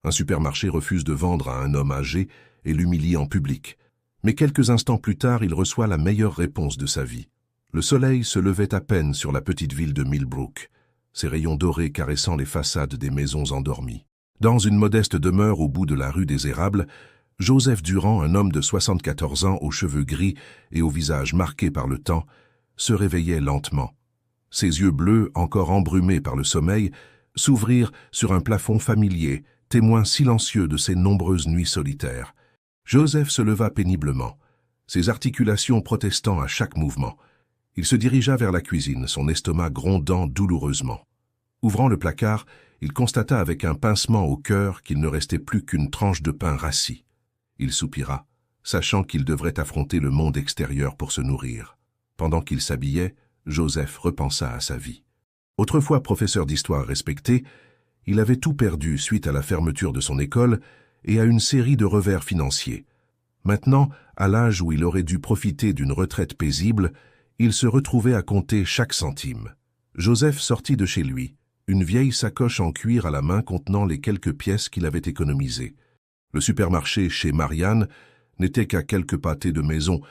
Un supermarché refuse de vendre à un homme âgé et l'humilie en public. Mais quelques instants plus tard, il reçoit la meilleure réponse de sa vie. Le soleil se levait à peine sur la petite ville de Millbrook, ses rayons dorés caressant les façades des maisons endormies. Dans une modeste demeure au bout de la rue des Érables, Joseph Durand, un homme de 74 ans aux cheveux gris et au visage marqué par le temps, se réveillait lentement. Ses yeux bleus, encore embrumés par le sommeil, s'ouvrirent sur un plafond familier, témoin silencieux de ses nombreuses nuits solitaires. Joseph se leva péniblement, ses articulations protestant à chaque mouvement. Il se dirigea vers la cuisine, son estomac grondant douloureusement. Ouvrant le placard, il constata avec un pincement au cœur qu'il ne restait plus qu'une tranche de pain rassis. Il soupira, sachant qu'il devrait affronter le monde extérieur pour se nourrir. Pendant qu'il s'habillait, Joseph repensa à sa vie. Autrefois professeur d'histoire respecté, il avait tout perdu suite à la fermeture de son école et à une série de revers financiers. Maintenant, à l'âge où il aurait dû profiter d'une retraite paisible, il se retrouvait à compter chaque centime. Joseph sortit de chez lui, une vieille sacoche en cuir à la main contenant les quelques pièces qu'il avait économisées. Le supermarché chez Marianne n'était qu'à quelques pâtés de maison,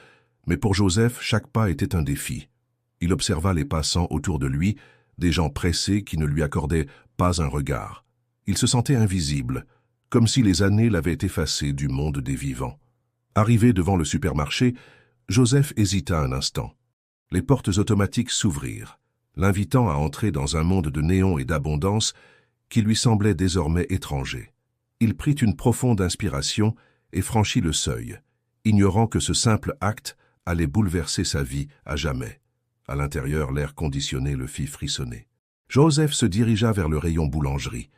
mais pour Joseph, chaque pas était un défi. Il observa les passants autour de lui, des gens pressés qui ne lui accordaient pas un regard. Il se sentait invisible, comme si les années l'avaient effacé du monde des vivants. Arrivé devant le supermarché, Joseph hésita un instant. Les portes automatiques s'ouvrirent, l'invitant à entrer dans un monde de néon et d'abondance qui lui semblait désormais étranger. Il prit une profonde inspiration et franchit le seuil, ignorant que ce simple acte allait bouleverser sa vie à jamais. À l'intérieur, l'air conditionné le fit frissonner. Joseph se dirigea vers le rayon boulangerie,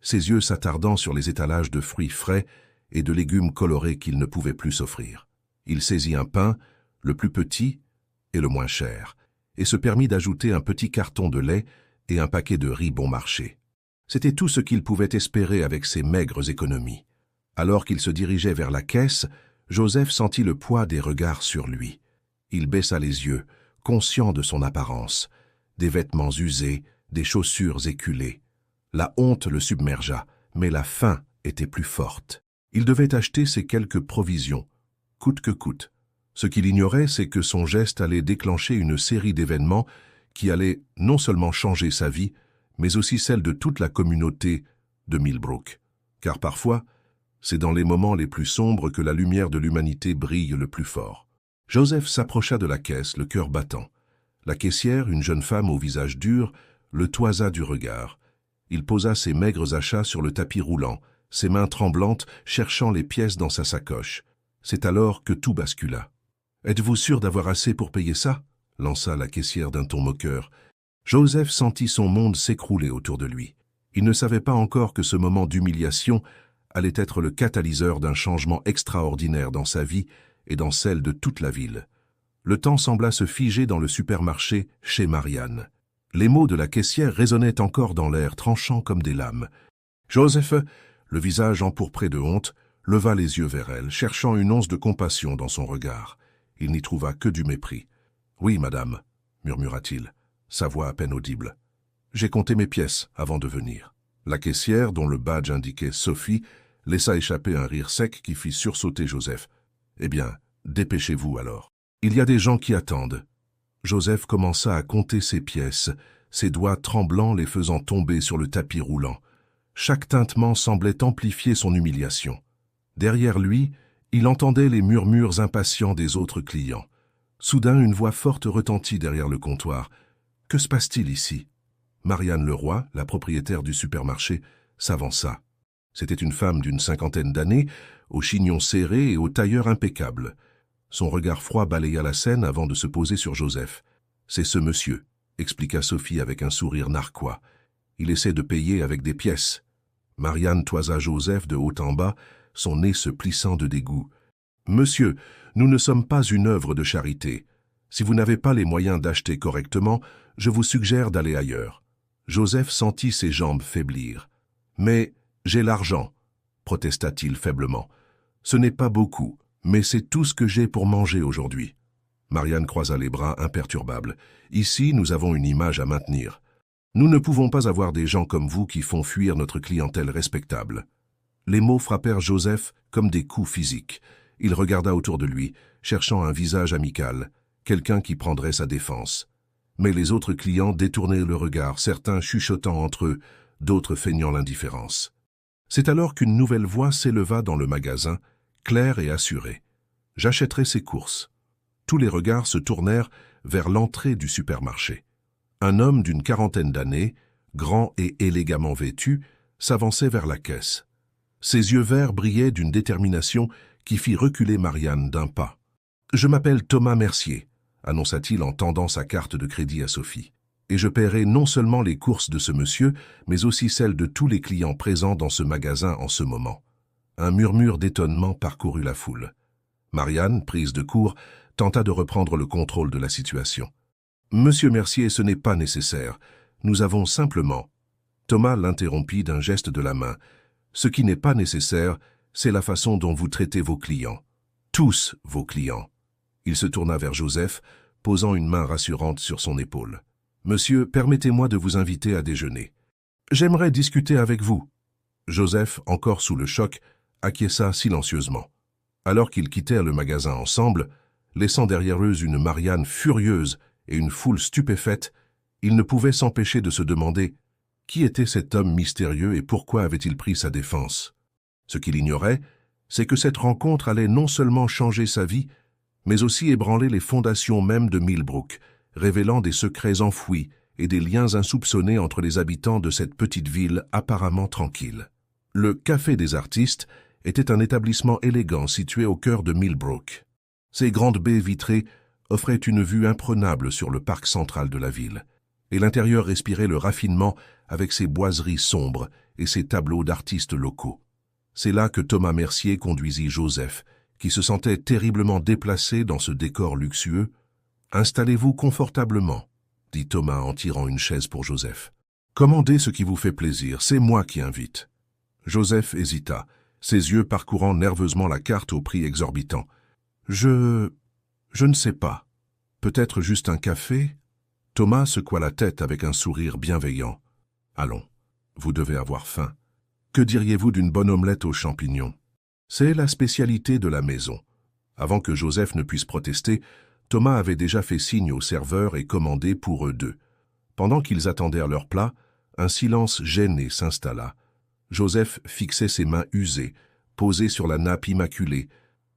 ses yeux s'attardant sur les étalages de fruits frais et de légumes colorés qu'il ne pouvait plus s'offrir. Il saisit un pain, le plus petit et le moins cher, et se permit d'ajouter un petit carton de lait et un paquet de riz bon marché. C'était tout ce qu'il pouvait espérer avec ses maigres économies. Alors qu'il se dirigeait vers la caisse, Joseph sentit le poids des regards sur lui. Il baissa les yeux, conscient de son apparence, des vêtements usés, des chaussures éculées. La honte le submergea, mais la faim était plus forte. Il devait acheter ses quelques provisions, coûte que coûte. Ce qu'il ignorait, c'est que son geste allait déclencher une série d'événements qui allaient non seulement changer sa vie, mais aussi celle de toute la communauté de Millbrook. Car parfois, c'est dans les moments les plus sombres que la lumière de l'humanité brille le plus fort. Joseph s'approcha de la caisse, le cœur battant. La caissière, une jeune femme au visage dur, le toisa du regard. Il posa ses maigres achats sur le tapis roulant, ses mains tremblantes cherchant les pièces dans sa sacoche. C'est alors que tout bascula. « Êtes-vous sûr d'avoir assez pour payer ça ?» lança la caissière d'un ton moqueur. Joseph sentit son monde s'écrouler autour de lui. Il ne savait pas encore que ce moment d'humiliation allait être le catalyseur d'un changement extraordinaire dans sa vie et dans celle de toute la ville. Le temps sembla se figer dans le supermarché chez Marianne. Les mots de la caissière résonnaient encore dans l'air, tranchant comme des lames. Joseph, le visage empourpré de honte, leva les yeux vers elle, cherchant une once de compassion dans son regard. Il n'y trouva que du mépris. « Oui, madame, » murmura-t-il, sa voix à peine audible. « J'ai compté mes pièces avant de venir. » La caissière, dont le badge indiquait Sophie, laissa échapper un rire sec qui fit sursauter Joseph. « Eh bien, dépêchez-vous alors. Il y a des gens qui attendent. » Joseph commença à compter ses pièces, ses doigts tremblants les faisant tomber sur le tapis roulant. Chaque tintement semblait amplifier son humiliation. Derrière lui, il entendait les murmures impatients des autres clients. Soudain, une voix forte retentit derrière le comptoir. « Que se passe-t-il ici ?» Marianne Leroy, la propriétaire du supermarché, s'avança. C'était une femme d'une 50aine d'années, aux chignons serrés et au tailleur impeccable. Son regard froid balaya la scène avant de se poser sur Joseph. « C'est ce monsieur », expliqua Sophie avec un sourire narquois. « Il essaie de payer avec des pièces. » Marianne toisa Joseph de haut en bas, son nez se plissant de dégoût. « Monsieur, nous ne sommes pas une œuvre de charité. Si vous n'avez pas les moyens d'acheter correctement, je vous suggère d'aller ailleurs. » Joseph sentit ses jambes faiblir. « Mais j'ai l'argent, » protesta-t-il faiblement. « Ce n'est pas beaucoup, mais c'est tout ce que j'ai pour manger aujourd'hui. » Marianne croisa les bras, imperturbable. « Ici, nous avons une image à maintenir. Nous ne pouvons pas avoir des gens comme vous qui font fuir notre clientèle respectable. » Les mots frappèrent Joseph comme des coups physiques. Il regarda autour de lui, cherchant un visage amical, quelqu'un qui prendrait sa défense. Mais les autres clients détournaient le regard, certains chuchotant entre eux, d'autres feignant l'indifférence. C'est alors qu'une nouvelle voix s'éleva dans le magasin, claire et assurée. « J'achèterai ces courses. » Tous les regards se tournèrent vers l'entrée du supermarché. Un homme d'une quarantaine d'années, grand et élégamment vêtu, s'avançait vers la caisse. Ses yeux verts brillaient d'une détermination qui fit reculer Marianne d'un pas. « Je m'appelle Thomas Mercier », annonça-t-il en tendant sa carte de crédit à Sophie. « Et je paierai non seulement les courses de ce monsieur, mais aussi celles de tous les clients présents dans ce magasin en ce moment. » Un murmure d'étonnement parcourut la foule. Marianne, prise de court, tenta de reprendre le contrôle de la situation. « Monsieur Mercier, ce n'est pas nécessaire. Nous avons simplement… » Thomas l'interrompit d'un geste de la main. « Ce qui n'est pas nécessaire, c'est la façon dont vous traitez vos clients. Tous vos clients. » Il se tourna vers Joseph, posant une main rassurante sur son épaule. « Monsieur, permettez-moi de vous inviter à déjeuner. J'aimerais discuter avec vous. » Joseph, encore sous le choc, acquiesça silencieusement. Alors qu'ils quittèrent le magasin ensemble, laissant derrière eux une Marianne furieuse et une foule stupéfaite, il ne pouvait s'empêcher de se demander qui était cet homme mystérieux et pourquoi avait-il pris sa défense. Ce qu'il ignorait, c'est que cette rencontre allait non seulement changer sa vie, mais aussi ébranler les fondations mêmes de Millbrook, révélant des secrets enfouis et des liens insoupçonnés entre les habitants de cette petite ville apparemment tranquille. Le Café des Artistes était un établissement élégant situé au cœur de Millbrook. Ses grandes baies vitrées offraient une vue imprenable sur le parc central de la ville, et l'intérieur respirait le raffinement avec ses boiseries sombres et ses tableaux d'artistes locaux. C'est là que Thomas Mercier conduisit Joseph, qui se sentait terriblement déplacé dans ce décor luxueux. « Installez-vous confortablement, » dit Thomas en tirant une chaise pour Joseph. « Commandez ce qui vous fait plaisir, c'est moi qui invite. » Joseph hésita, ses yeux parcourant nerveusement la carte au prix exorbitant. « Je ne sais pas. Peut-être juste un café ?» Thomas secoua la tête avec un sourire bienveillant. « Allons, vous devez avoir faim. Que diriez-vous d'une bonne omelette aux champignons? C'est la spécialité de la maison. » Avant que Joseph ne puisse protester, Thomas avait déjà fait signe au serveur et commandé pour eux deux. Pendant qu'ils attendèrent leur plat, un silence gêné s'installa. Joseph fixait ses mains usées, posées sur la nappe immaculée,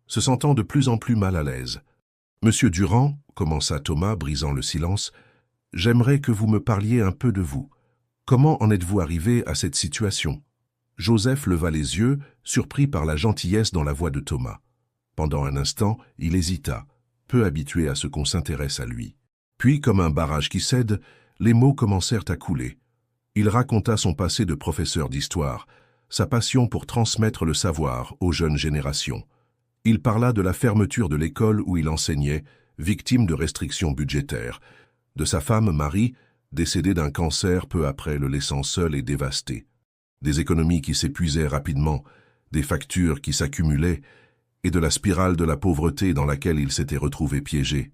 se sentant de plus en plus mal à l'aise. « Monsieur Durand, » commença Thomas, brisant le silence, « j'aimerais que vous me parliez un peu de vous. Comment en êtes-vous arrivé à cette situation ?» Joseph leva les yeux, surpris par la gentillesse dans la voix de Thomas. Pendant un instant, il hésita, peu habitué à ce qu'on s'intéresse à lui. Puis, comme un barrage qui cède, les mots commencèrent à couler. Il raconta son passé de professeur d'histoire, sa passion pour transmettre le savoir aux jeunes générations. Il parla de la fermeture de l'école où il enseignait, victime de restrictions budgétaires, de sa femme Marie, décédée d'un cancer peu après le laissant seul et dévasté, des économies qui s'épuisaient rapidement, des factures qui s'accumulaient, et de la spirale de la pauvreté dans laquelle il s'était retrouvé piégé.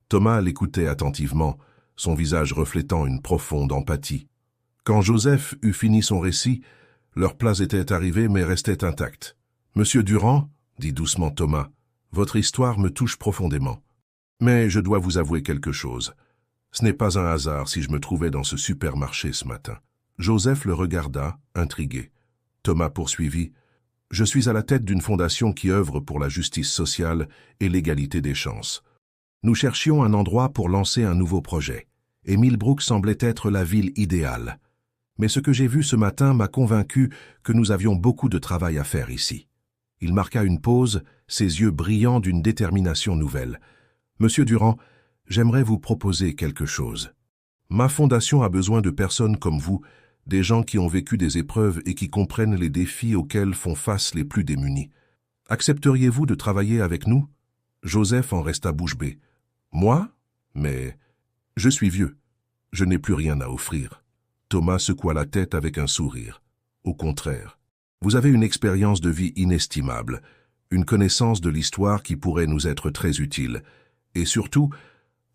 Thomas l'écoutait attentivement, son visage reflétant une profonde empathie. Quand Joseph eut fini son récit, leurs plats étaient arrivés mais restaient intacts. « Monsieur Durand, » dit doucement Thomas, « votre histoire me touche profondément. Mais je dois vous avouer quelque chose. Ce n'est pas un hasard si je me trouvais dans ce supermarché ce matin. » Joseph le regarda, intrigué. Thomas poursuivit. « Je suis à la tête d'une fondation qui œuvre pour la justice sociale et l'égalité des chances. Nous cherchions un endroit pour lancer un nouveau projet, et Millbrook semblait être la ville idéale. Mais ce que j'ai vu ce matin m'a convaincu que nous avions beaucoup de travail à faire ici. » Il marqua une pause, ses yeux brillants d'une détermination nouvelle. « Monsieur Durand, j'aimerais vous proposer quelque chose. Ma fondation a besoin de personnes comme vous, des gens qui ont vécu des épreuves et qui comprennent les défis auxquels font face les plus démunis. Accepteriez-vous de travailler avec nous ?» Joseph en resta bouche bée. « Moi? Mais je suis vieux. Je n'ai plus rien à offrir. » Thomas secoua la tête avec un sourire. « Au contraire, vous avez une expérience de vie inestimable, une connaissance de l'histoire qui pourrait nous être très utile, et surtout,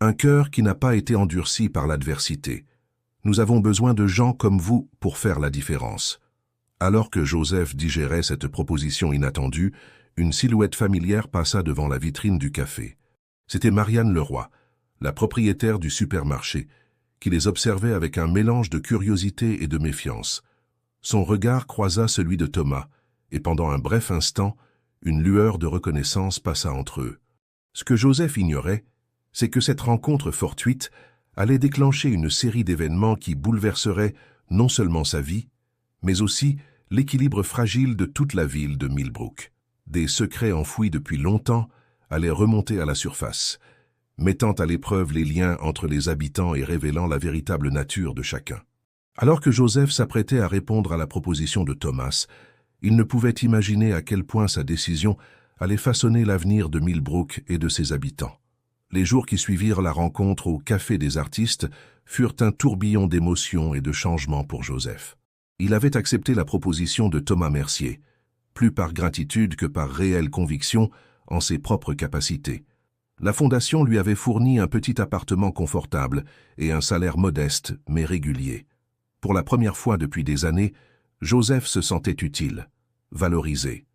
un cœur qui n'a pas été endurci par l'adversité. Nous avons besoin de gens comme vous pour faire la différence. Alors que Joseph digérait cette proposition inattendue, une silhouette familière passa devant la vitrine du café. C'était Marianne Leroy, la propriétaire du supermarché, qui les observait avec un mélange de curiosité et de méfiance. Son regard croisa celui de Thomas, et pendant un bref instant, une lueur de reconnaissance passa entre eux. Ce que Joseph ignorait, c'est que cette rencontre fortuite allait déclencher une série d'événements qui bouleverseraient non seulement sa vie, mais aussi l'équilibre fragile de toute la ville de Millbrook. Des secrets enfouis depuis longtemps allaient remonter à la surface, mettant à l'épreuve les liens entre les habitants et révélant la véritable nature de chacun. Alors que Joseph s'apprêtait à répondre à la proposition de Thomas, il ne pouvait imaginer à quel point sa décision allait façonner l'avenir de Millbrook et de ses habitants. Les jours qui suivirent la rencontre au Café des Artistes furent un tourbillon d'émotions et de changements pour Joseph. Il avait accepté la proposition de Thomas Mercier, plus par gratitude que par réelle conviction en ses propres capacités. La fondation lui avait fourni un petit appartement confortable et un salaire modeste mais régulier. Pour la première fois depuis des années, Joseph se sentait utile, valorisé.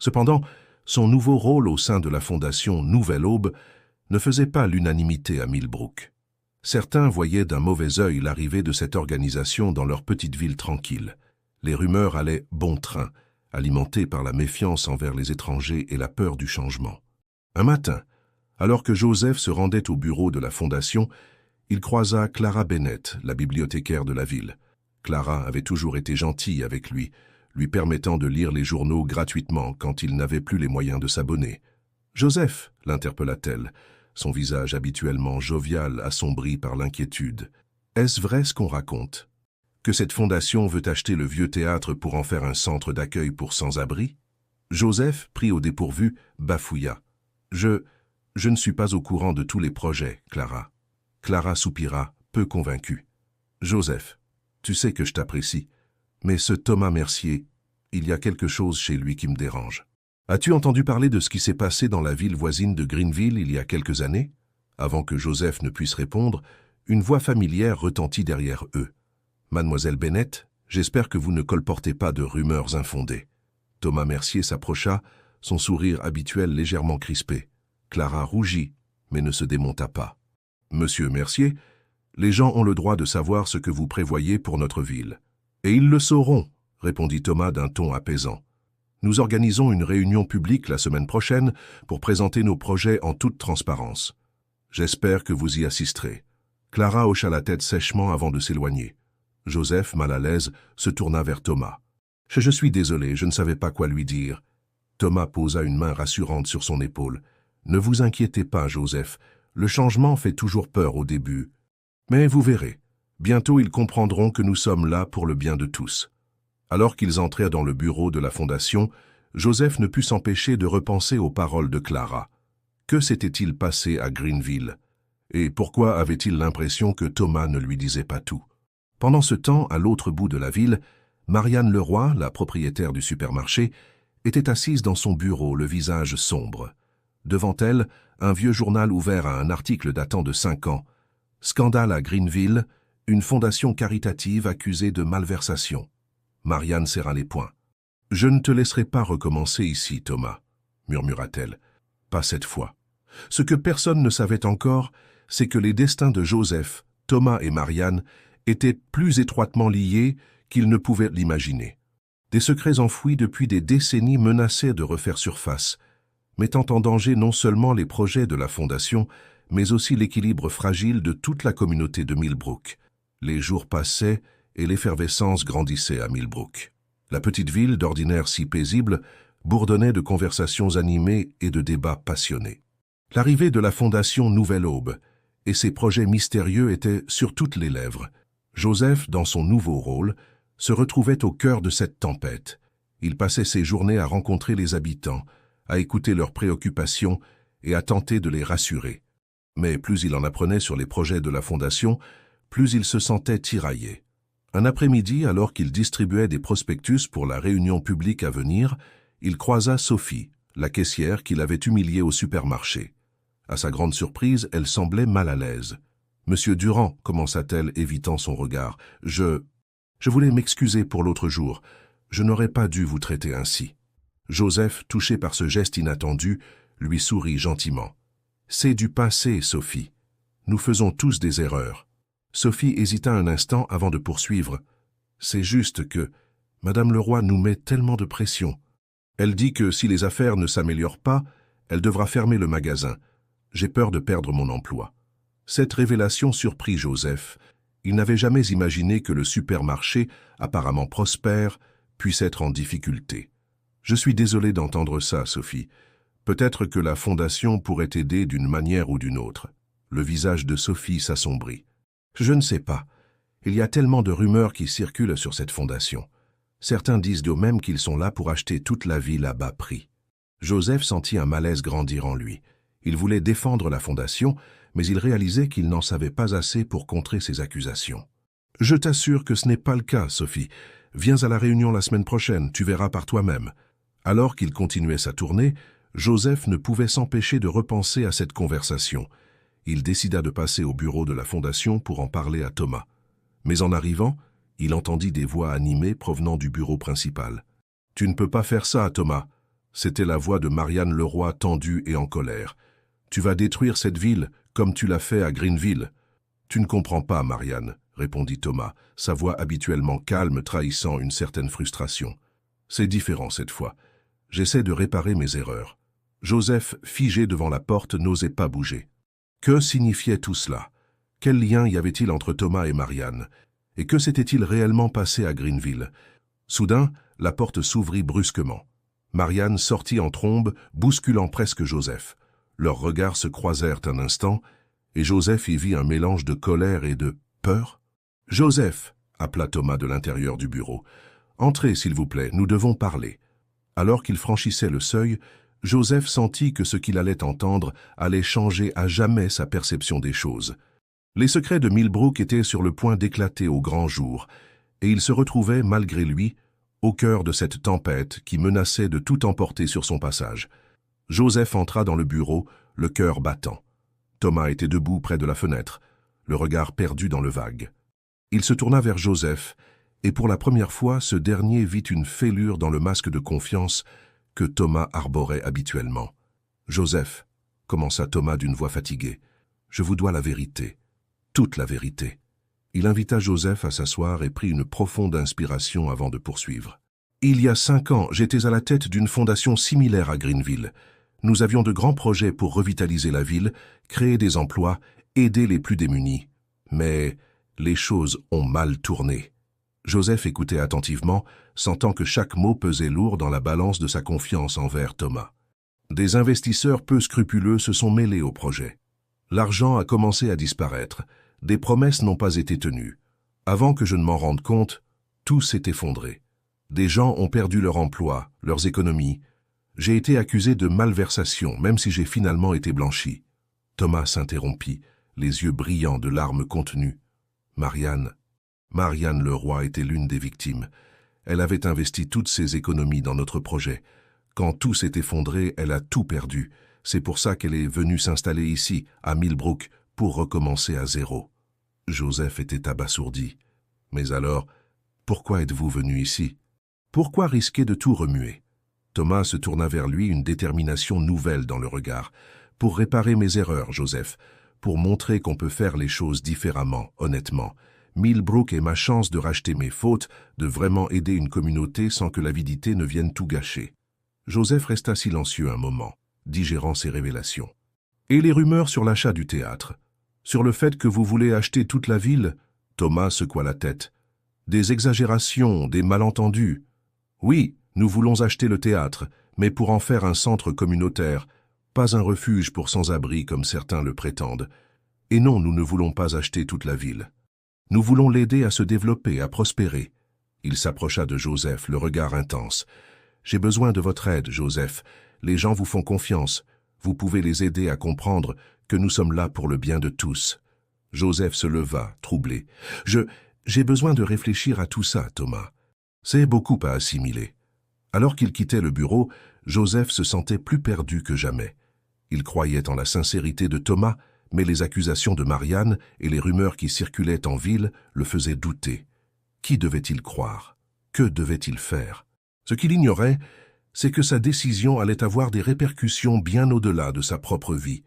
Cependant, son nouveau rôle au sein de la fondation Nouvelle Aube ne faisait pas l'unanimité à Millbrook. Certains voyaient d'un mauvais œil l'arrivée de cette organisation dans leur petite ville tranquille. Les rumeurs allaient bon train, alimentées par la méfiance envers les étrangers et la peur du changement. Un matin, alors que Joseph se rendait au bureau de la fondation, il croisa Clara Bennett, la bibliothécaire de la ville. Clara avait toujours été gentille avec lui permettant de lire les journaux gratuitement quand il n'avait plus les moyens de s'abonner. « Joseph » l'interpella-t-elle, son visage habituellement jovial assombri par l'inquiétude. « Est-ce vrai ce qu'on raconte? Que cette fondation veut acheter le vieux théâtre pour en faire un centre d'accueil pour sans-abri » Joseph, pris au dépourvu, bafouilla. « Je ne suis pas au courant de tous les projets, Clara. » Clara soupira, peu convaincue. « Joseph, tu sais que je t'apprécie, mais ce Thomas Mercier, il y a quelque chose chez lui qui me dérange. As-tu entendu parler de ce qui s'est passé dans la ville voisine de Greenville il y a quelques années ?» Avant que Joseph ne puisse répondre, une voix familière retentit derrière eux. « Mademoiselle Bennett, j'espère que vous ne colportez pas de rumeurs infondées. » Thomas Mercier s'approcha, son sourire habituel légèrement crispé. Clara rougit, mais ne se démonta pas. « Monsieur Mercier, les gens ont le droit de savoir ce que vous prévoyez pour notre ville. »« Et ils le sauront, » répondit Thomas d'un ton apaisant. « Nous organisons une réunion publique la semaine prochaine pour présenter nos projets en toute transparence. J'espère que vous y assisterez. » Clara hocha la tête sèchement avant de s'éloigner. Joseph, mal à l'aise, se tourna vers Thomas. « Je suis désolé, je ne savais pas quoi lui dire. » Thomas posa une main rassurante sur son épaule. « Ne vous inquiétez pas, Joseph. Le changement fait toujours peur au début. Mais vous verrez. Bientôt ils comprendront que nous sommes là pour le bien de tous. » Alors qu'ils entrèrent dans le bureau de la fondation, Joseph ne put s'empêcher de repenser aux paroles de Clara. Que s'était-il passé à Greenville? Et pourquoi avait-il l'impression que Thomas ne lui disait pas tout? Pendant ce temps, à l'autre bout de la ville, Marianne Leroy, la propriétaire du supermarché, était assise dans son bureau, le visage sombre. Devant elle, un vieux journal ouvert à un article datant de 5 ans. Scandale à Greenville, une fondation caritative accusée de malversation. Marianne serra les poings. « Je ne te laisserai pas recommencer ici, Thomas, » murmura-t-elle. « Pas cette fois. » Ce que personne ne savait encore, c'est que les destins de Joseph, Thomas et Marianne étaient plus étroitement liés qu'ils ne pouvaient l'imaginer. Des secrets enfouis depuis des décennies menaçaient de refaire surface, mettant en danger non seulement les projets de la fondation, mais aussi l'équilibre fragile de toute la communauté de Millbrook. Les jours passaient et l'effervescence grandissait à Millbrook. La petite ville, d'ordinaire si paisible, bourdonnait de conversations animées et de débats passionnés. L'arrivée de la fondation Nouvelle Aube et ses projets mystérieux étaient sur toutes les lèvres. Joseph, dans son nouveau rôle, se retrouvait au cœur de cette tempête. Il passait ses journées à rencontrer les habitants, à écouter leurs préoccupations et à tenter de les rassurer. Mais plus il en apprenait sur les projets de la fondation, plus il se sentait tiraillé. Un après-midi, alors qu'il distribuait des prospectus pour la réunion publique à venir, il croisa Sophie, la caissière qu'il avait humiliée au supermarché. À sa grande surprise, elle semblait mal à l'aise. « Monsieur Durand », commença-t-elle, évitant son regard, « Je voulais m'excuser pour l'autre jour. Je n'aurais pas dû vous traiter ainsi. » Joseph, touché par ce geste inattendu, lui sourit gentiment. « C'est du passé, Sophie. Nous faisons tous des erreurs. » Sophie hésita un instant avant de poursuivre. « C'est juste que Madame Leroy nous met tellement de pression. Elle dit que si les affaires ne s'améliorent pas, elle devra fermer le magasin. J'ai peur de perdre mon emploi. » Cette révélation surprit Joseph. Il n'avait jamais imaginé que le supermarché, apparemment prospère, puisse être en difficulté. « Je suis désolé d'entendre ça, Sophie. Peut-être que la fondation pourrait t'aider d'une manière ou d'une autre. » Le visage de Sophie s'assombrit. « Je ne sais pas. Il y a tellement de rumeurs qui circulent sur cette fondation. Certains disent d'eux même qu'ils sont là pour acheter toute la ville à bas prix. » Joseph sentit un malaise grandir en lui. Il voulait défendre la fondation, mais il réalisait qu'il n'en savait pas assez pour contrer ces accusations. « Je t'assure que ce n'est pas le cas, Sophie. Viens à la réunion la semaine prochaine, tu verras par toi-même. » Alors qu'il continuait sa tournée, Joseph ne pouvait s'empêcher de repenser à cette conversation. Il décida de passer au bureau de la fondation pour en parler à Thomas. Mais en arrivant, il entendit des voix animées provenant du bureau principal. « Tu ne peux pas faire ça, Thomas. » C'était la voix de Marianne Leroy tendue et en colère. « Tu vas détruire cette ville comme tu l'as fait à Greenville. »« Tu ne comprends pas, Marianne, » répondit Thomas, sa voix habituellement calme trahissant une certaine frustration. « C'est différent cette fois. J'essaie de réparer mes erreurs. » Joseph, figé devant la porte, n'osait pas bouger. Que signifiait tout cela? Quel lien y avait-il entre Thomas et Marianne? Et que s'était-il réellement passé à Greenville? Soudain, la porte s'ouvrit brusquement. Marianne sortit en trombe, bousculant presque Joseph. Leurs regards se croisèrent un instant, et Joseph y vit un mélange de colère et de peur. « Joseph !» appela Thomas de l'intérieur du bureau. « Entrez, s'il vous plaît, nous devons parler. » Alors qu'il franchissait le seuil, Joseph sentit que ce qu'il allait entendre allait changer à jamais sa perception des choses. Les secrets de Millbrook étaient sur le point d'éclater au grand jour, et il se retrouvait, malgré lui, au cœur de cette tempête qui menaçait de tout emporter sur son passage. Joseph entra dans le bureau, le cœur battant. Thomas était debout près de la fenêtre, le regard perdu dans le vague. Il se tourna vers Joseph, et pour la première fois, ce dernier vit une fêlure dans le masque de confiance que Thomas arborait habituellement. « Joseph, » commença Thomas d'une voix fatiguée, « je vous dois la vérité, toute la vérité. » Il invita Joseph à s'asseoir et prit une profonde inspiration avant de poursuivre. « Il y a 5 ans, j'étais à la tête d'une fondation similaire à Greenville. Nous avions de grands projets pour revitaliser la ville, créer des emplois, aider les plus démunis. Mais les choses ont mal tourné. » Joseph écoutait attentivement, sentant que chaque mot pesait lourd dans la balance de sa confiance envers Thomas. Des investisseurs peu scrupuleux se sont mêlés au projet. L'argent a commencé à disparaître. Des promesses n'ont pas été tenues. Avant que je ne m'en rende compte, tout s'est effondré. Des gens ont perdu leur emploi, leurs économies. J'ai été accusé de malversation, même si j'ai finalement été blanchi. Thomas s'interrompit, les yeux brillants de larmes contenues. Marianne Leroy était l'une des victimes. Elle avait investi toutes ses économies dans notre projet. Quand tout s'est effondré, elle a tout perdu. C'est pour ça qu'elle est venue s'installer ici, à Millbrook, pour recommencer à zéro. Joseph était abasourdi. « Mais alors, pourquoi êtes-vous venu ici? Pourquoi risquer de tout remuer ?» Thomas se tourna vers lui, une détermination nouvelle dans le regard. « Pour réparer mes erreurs, Joseph. Pour montrer qu'on peut faire les choses différemment, honnêtement. Millbrook est ma chance de racheter mes fautes, de vraiment aider une communauté sans que l'avidité ne vienne tout gâcher. » Joseph resta silencieux un moment, digérant ses révélations. « Et les rumeurs sur l'achat du théâtre? Sur le fait que vous voulez acheter toute la ville ?» Thomas secoua la tête. « Des exagérations, des malentendus. Oui, nous voulons acheter le théâtre, mais pour en faire un centre communautaire, pas un refuge pour sans-abri comme certains le prétendent. Et non, nous ne voulons pas acheter toute la ville. Nous voulons l'aider à se développer, à prospérer. » Il s'approcha de Joseph, le regard intense. « J'ai besoin de votre aide, Joseph. Les gens vous font confiance. Vous pouvez les aider à comprendre que nous sommes là pour le bien de tous. » Joseph se leva, troublé. « J'ai besoin de réfléchir à tout ça, Thomas. C'est beaucoup à assimiler. » Alors qu'il quittait le bureau, Joseph se sentait plus perdu que jamais. Il croyait en la sincérité de Thomas, mais les accusations de Marianne et les rumeurs qui circulaient en ville le faisaient douter. Qui devait-il croire? Que devait-il faire? Ce qu'il ignorait, c'est que sa décision allait avoir des répercussions bien au-delà de sa propre vie.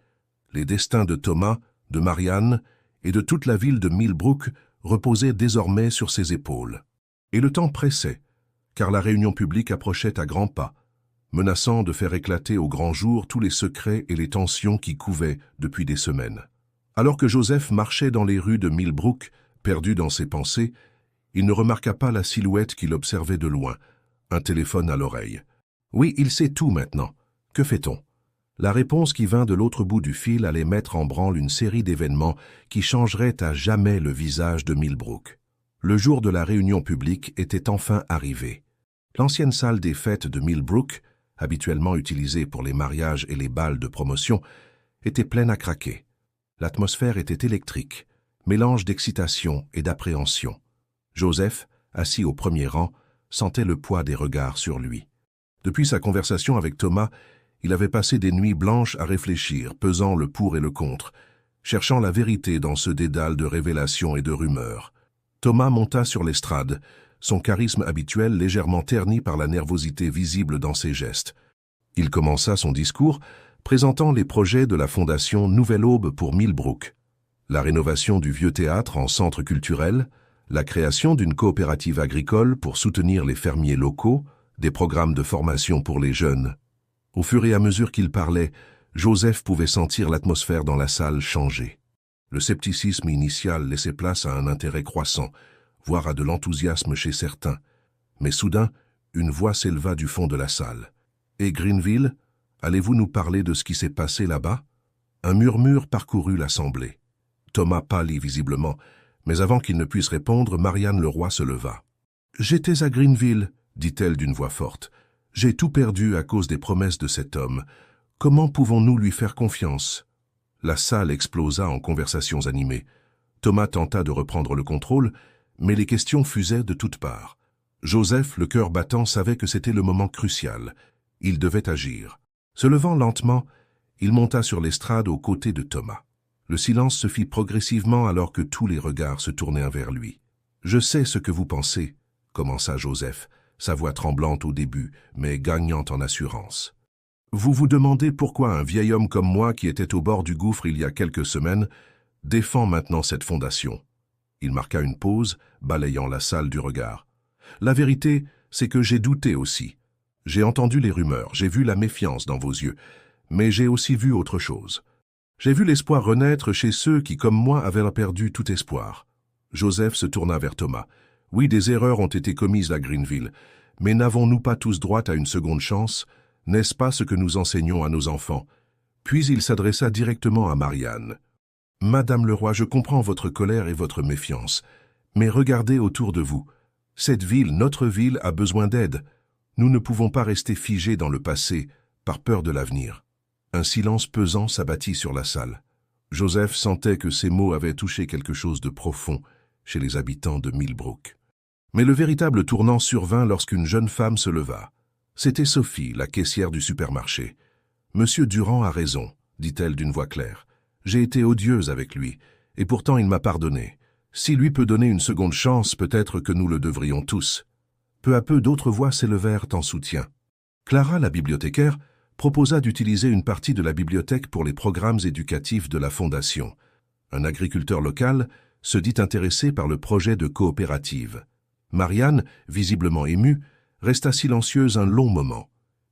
Les destins de Thomas, de Marianne et de toute la ville de Millbrook reposaient désormais sur ses épaules. Et le temps pressait, car la réunion publique approchait à grands pas, menaçant de faire éclater au grand jour tous les secrets et les tensions qui couvaient depuis des semaines. Alors que Joseph marchait dans les rues de Millbrook, perdu dans ses pensées, il ne remarqua pas la silhouette qu'il observait de loin, un téléphone à l'oreille. Oui, il sait tout maintenant. Que fait-on? La réponse qui vint de l'autre bout du fil allait mettre en branle une série d'événements qui changeraient à jamais le visage de Millbrook. Le jour de la réunion publique était enfin arrivé. L'ancienne salle des fêtes de Millbrook, habituellement utilisée pour les mariages et les bals de promotion, était pleine à craquer. L'atmosphère était électrique, mélange d'excitation et d'appréhension. Joseph, assis au premier rang, sentait le poids des regards sur lui. Depuis sa conversation avec Thomas, il avait passé des nuits blanches à réfléchir, pesant le pour et le contre, cherchant la vérité dans ce dédale de révélations et de rumeurs. Thomas monta sur l'estrade, son charisme habituel légèrement terni par la nervosité visible dans ses gestes. Il commença son discours, présentant les projets de la fondation Nouvelle Aube pour Millbrook. La rénovation du vieux théâtre en centre culturel, la création d'une coopérative agricole pour soutenir les fermiers locaux, des programmes de formation pour les jeunes. Au fur et à mesure qu'il parlait, Joseph pouvait sentir l'atmosphère dans la salle changer. Le scepticisme initial laissait place à un intérêt croissant, voire à de l'enthousiasme chez certains. Mais soudain, une voix s'éleva du fond de la salle. « Et Greenville, allez-vous nous parler de ce qui s'est passé là-bas » Un murmure parcourut l'assemblée. Thomas pâlit visiblement, mais avant qu'il ne puisse répondre, Marianne Leroy se leva. « J'étais à Greenville, dit-elle d'une voix forte. J'ai tout perdu à cause des promesses de cet homme. Comment pouvons-nous lui faire confiance ?» La salle explosa en conversations animées. Thomas tenta de reprendre le contrôle, mais les questions fusaient de toutes parts. Joseph, le cœur battant, savait que c'était le moment crucial. Il devait agir. Se levant lentement, il monta sur l'estrade aux côtés de Thomas. Le silence se fit progressivement alors que tous les regards se tournèrent vers lui. « Je sais ce que vous pensez », commença Joseph, sa voix tremblante au début, mais gagnant en assurance. « Vous vous demandez pourquoi un vieil homme comme moi, qui était au bord du gouffre il y a quelques semaines, défend maintenant cette fondation. » Il marqua une pause, balayant la salle du regard. « La vérité, c'est que j'ai douté aussi. J'ai entendu les rumeurs, j'ai vu la méfiance dans vos yeux, mais j'ai aussi vu autre chose. J'ai vu l'espoir renaître chez ceux qui, comme moi, avaient perdu tout espoir. » Joseph se tourna vers Thomas. « Oui, des erreurs ont été commises à Greenville, mais n'avons-nous pas tous droit à une seconde chance? N'est-ce pas ce que nous enseignons à nos enfants ?» Puis il s'adressa directement à Marianne. « Madame Leroy, je comprends votre colère et votre méfiance, mais regardez autour de vous. Cette ville, notre ville, a besoin d'aide. Nous ne pouvons pas rester figés dans le passé, par peur de l'avenir. » Un silence pesant s'abattit sur la salle. Joseph sentait que ces mots avaient touché quelque chose de profond chez les habitants de Millbrook. Mais le véritable tournant survint lorsqu'une jeune femme se leva. C'était Sophie, la caissière du supermarché. « Monsieur Durand a raison, dit-elle d'une voix claire. J'ai été odieuse avec lui, et pourtant il m'a pardonné. Si lui peut donner une seconde chance, peut-être que nous le devrions tous. » Peu à peu, d'autres voix s'élevèrent en soutien. Clara, la bibliothécaire, proposa d'utiliser une partie de la bibliothèque pour les programmes éducatifs de la Fondation. Un agriculteur local se dit intéressé par le projet de coopérative. Marianne, visiblement émue, resta silencieuse un long moment.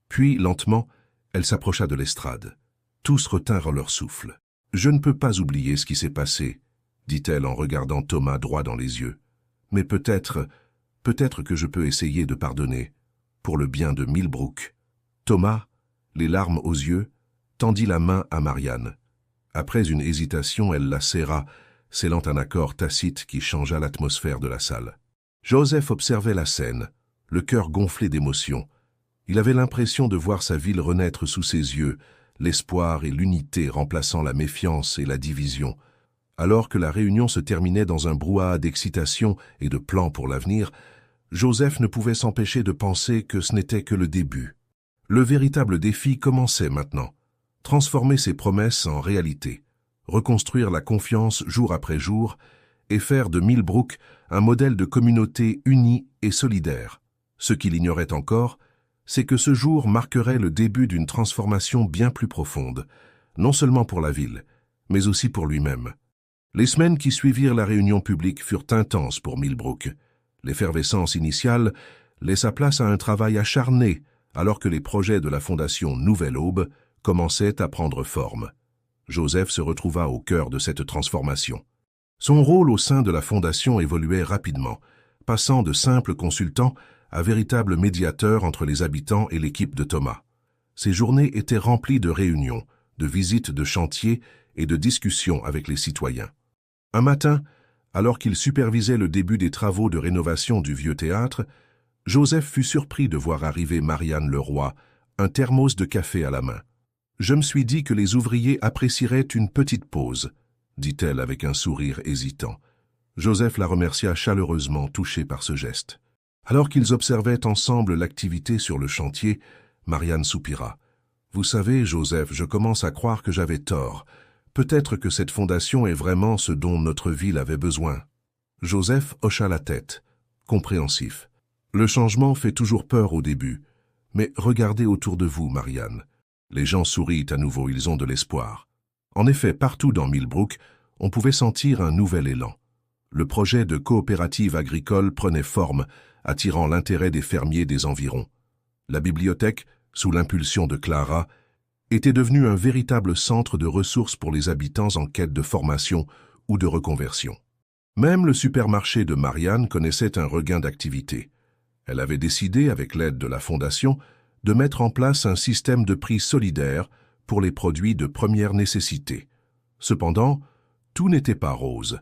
Puis, lentement, elle s'approcha de l'estrade. Tous retinrent leur souffle. « Je ne peux pas oublier ce qui s'est passé, » dit-elle en regardant Thomas droit dans les yeux. « Mais peut-être que je peux essayer de pardonner, pour le bien de Millbrook. » Thomas, les larmes aux yeux, tendit la main à Marianne. Après une hésitation, elle la serra, scellant un accord tacite qui changea l'atmosphère de la salle. Joseph observait la scène, le cœur gonflé d'émotion. Il avait l'impression de voir sa ville renaître sous ses yeux, l'espoir et l'unité remplaçant la méfiance et la division. Alors que la réunion se terminait dans un brouhaha d'excitation et de plans pour l'avenir, Joseph ne pouvait s'empêcher de penser que ce n'était que le début. Le véritable défi commençait maintenant. Transformer ses promesses en réalité, reconstruire la confiance jour après jour et faire de Millbrook un modèle de communauté unie et solidaire. Ce qu'il ignorait encore, c'est que ce jour marquerait le début d'une transformation bien plus profonde, non seulement pour la ville, mais aussi pour lui-même. Les semaines qui suivirent la réunion publique furent intenses pour Millbrook. L'effervescence initiale laissa place à un travail acharné, alors que les projets de la fondation Nouvelle Aube commençaient à prendre forme. Joseph se retrouva au cœur de cette transformation. Son rôle au sein de la fondation évoluait rapidement, passant de simple consultant à véritable médiateur entre les habitants et l'équipe de Thomas. Ses journées étaient remplies de réunions, de visites de chantier et de discussions avec les citoyens. Un matin, alors qu'il supervisait le début des travaux de rénovation du vieux théâtre, Joseph fut surpris de voir arriver Marianne Leroy, un thermos de café à la main. « Je me suis dit que les ouvriers apprécieraient une petite pause », dit-elle avec un sourire hésitant. Joseph la remercia chaleureusement, touché par ce geste. Alors qu'ils observaient ensemble l'activité sur le chantier, Marianne soupira. « Vous savez, Joseph, je commence à croire que j'avais tort. Peut-être que cette fondation est vraiment ce dont notre ville avait besoin. » Joseph hocha la tête, compréhensif. « Le changement fait toujours peur au début. Mais regardez autour de vous, Marianne. » Les gens sourient à nouveau, ils ont de l'espoir. En effet, partout dans Millbrook, on pouvait sentir un nouvel élan. Le projet de coopérative agricole prenait forme, attirant l'intérêt des fermiers des environs. La bibliothèque, sous l'impulsion de Clara, était devenue un véritable centre de ressources pour les habitants en quête de formation ou de reconversion. Même le supermarché de Marianne connaissait un regain d'activité. Elle avait décidé, avec l'aide de la Fondation, de mettre en place un système de prix solidaire pour les produits de première nécessité. Cependant, tout n'était pas rose.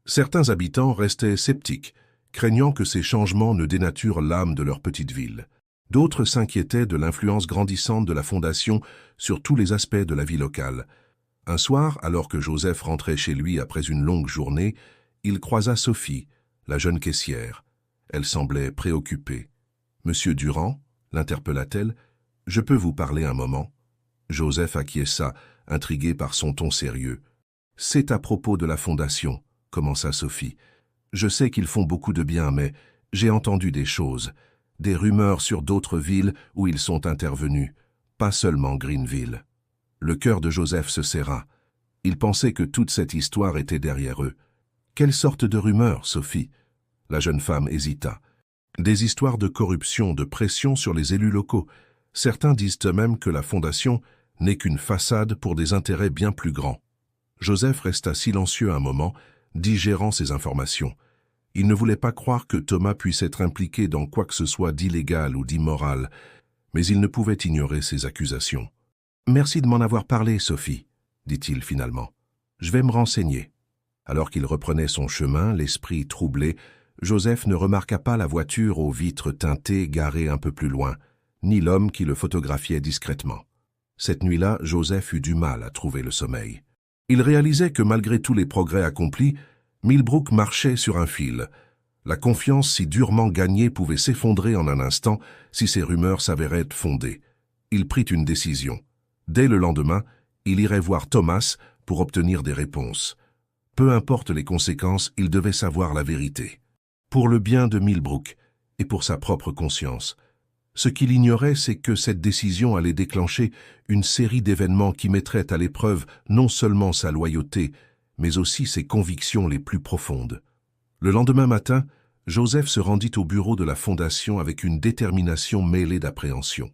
Certains habitants restaient sceptiques, craignant que ces changements ne dénaturent l'âme de leur petite ville. D'autres s'inquiétaient de l'influence grandissante de la Fondation sur tous les aspects de la vie locale. Un soir, alors que Joseph rentrait chez lui après une longue journée, il croisa Sophie, la jeune caissière. Elle semblait préoccupée. « Monsieur Durand ?» l'interpella-t-elle. « Je peux vous parler un moment ?» Joseph acquiesça, intrigué par son ton sérieux. « C'est à propos de la Fondation, » commença Sophie. « Je sais qu'ils font beaucoup de bien, mais j'ai entendu des choses, des rumeurs sur d'autres villes où ils sont intervenus, pas seulement Greenville. » Le cœur de Joseph se serra. Il pensait que toute cette histoire était derrière eux. « Quelle sorte de rumeurs, Sophie ?» La jeune femme hésita. « Des histoires de corruption, de pression sur les élus locaux. Certains disent eux-mêmes que la Fondation n'est qu'une façade pour des intérêts bien plus grands. » Joseph resta silencieux un moment, digérant ces informations. Il ne voulait pas croire que Thomas puisse être impliqué dans quoi que ce soit d'illégal ou d'immoral, mais il ne pouvait ignorer ces accusations. « Merci de m'en avoir parlé, Sophie, » dit-il finalement. « Je vais me renseigner. » Alors qu'il reprenait son chemin, l'esprit troublé, Joseph ne remarqua pas la voiture aux vitres teintées garée un peu plus loin, ni l'homme qui le photographiait discrètement. Cette nuit-là, Joseph eut du mal à trouver le sommeil. Il réalisait que malgré tous les progrès accomplis, Millbrook marchait sur un fil. La confiance si durement gagnée pouvait s'effondrer en un instant si ces rumeurs s'avéraient fondées. Il prit une décision. Dès le lendemain, il irait voir Thomas pour obtenir des réponses. Peu importe les conséquences, il devait savoir la vérité. Pour le bien de Millbrook et pour sa propre conscience. Ce qu'il ignorait, c'est que cette décision allait déclencher une série d'événements qui mettraient à l'épreuve non seulement sa loyauté, mais aussi ses convictions les plus profondes. Le lendemain matin, Joseph se rendit au bureau de la Fondation avec une détermination mêlée d'appréhension.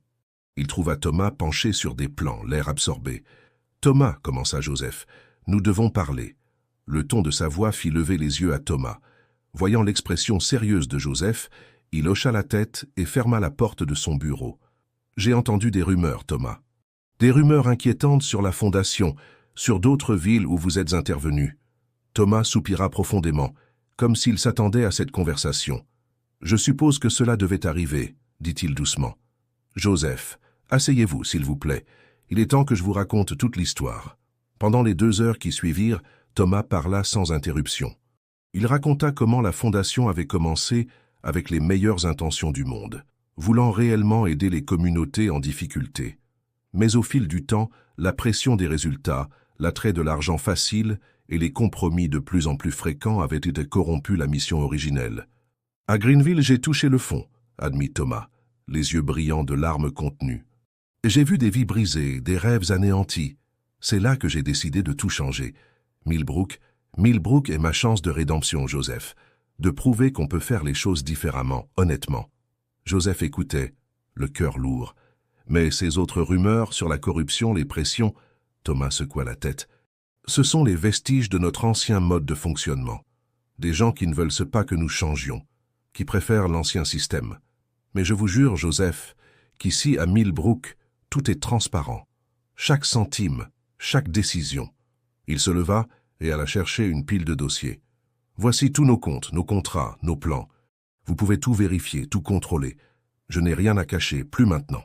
Il trouva Thomas penché sur des plans, l'air absorbé. « Thomas, » commença Joseph, « nous devons parler. » Le ton de sa voix fit lever les yeux à Thomas. Voyant l'expression sérieuse de Joseph, il hocha la tête et ferma la porte de son bureau. « J'ai entendu des rumeurs, Thomas. Des rumeurs inquiétantes sur la Fondation, sur d'autres villes où vous êtes intervenu. » Thomas soupira profondément, comme s'il s'attendait à cette conversation. « Je suppose que cela devait arriver, » dit-il doucement. « Joseph, asseyez-vous, s'il vous plaît. Il est temps que je vous raconte toute l'histoire. » Pendant les 2 heures qui suivirent, Thomas parla sans interruption. Il raconta comment la Fondation avait commencé avec les meilleures intentions du monde, voulant réellement aider les communautés en difficulté. Mais au fil du temps, la pression des résultats, l'attrait de l'argent facile et les compromis de plus en plus fréquents avaient été corrompus la mission originelle. « À Greenville, j'ai touché le fond, » admit Thomas, les yeux brillants de larmes contenues. J'ai vu des vies brisées, des rêves anéantis. C'est là que j'ai décidé de tout changer. Millbrook est ma chance de rédemption, Joseph, de prouver qu'on peut faire les choses différemment, honnêtement. Joseph écoutait, le cœur lourd. Mais ces autres rumeurs sur la corruption, les pressions, Thomas secoua la tête, ce sont les vestiges de notre ancien mode de fonctionnement. Des gens qui ne veulent pas que nous changions, qui préfèrent l'ancien système. Mais je vous jure, Joseph, qu'ici à Millbrook, tout est transparent. Chaque centime, chaque décision. Il se leva et alla chercher une pile de dossiers. Voici tous nos comptes, nos contrats, nos plans. Vous pouvez tout vérifier, tout contrôler. Je n'ai rien à cacher, plus maintenant.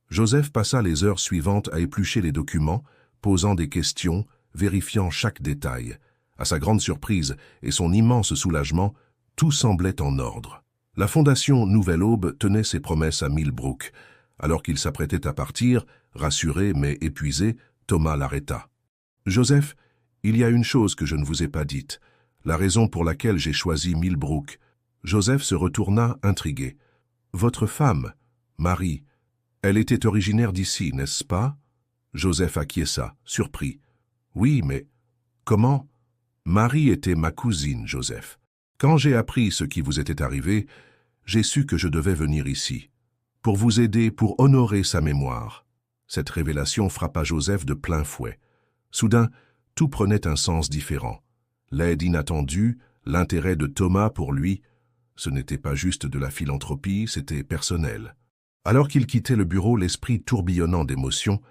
Joseph passa les heures suivantes à éplucher les documents, posant des questions, vérifiant chaque détail. À sa grande surprise et son immense soulagement, tout semblait en ordre. La fondation Nouvelle Aube tenait ses promesses à Millbrook. Alors qu'il s'apprêtait à partir, rassuré mais épuisé, Thomas l'arrêta. « Joseph, il y a une chose que je ne vous ai pas dite, la raison pour laquelle j'ai choisi Millbrook. » Joseph se retourna, intrigué. « Votre femme, Marie, elle était originaire d'ici, n'est-ce pas ?» Joseph acquiesça, surpris. « Oui, mais comment ?»« Marie était ma cousine, Joseph. Quand j'ai appris ce qui vous était arrivé, j'ai su que je devais venir ici, pour vous aider, pour honorer sa mémoire. » Cette révélation frappa Joseph de plein fouet. Soudain, tout prenait un sens différent. L'aide inattendue, l'intérêt de Thomas pour lui, ce n'était pas juste de la philanthropie, c'était personnel. Alors qu'il quittait le bureau, l'esprit tourbillonnant d'émotions,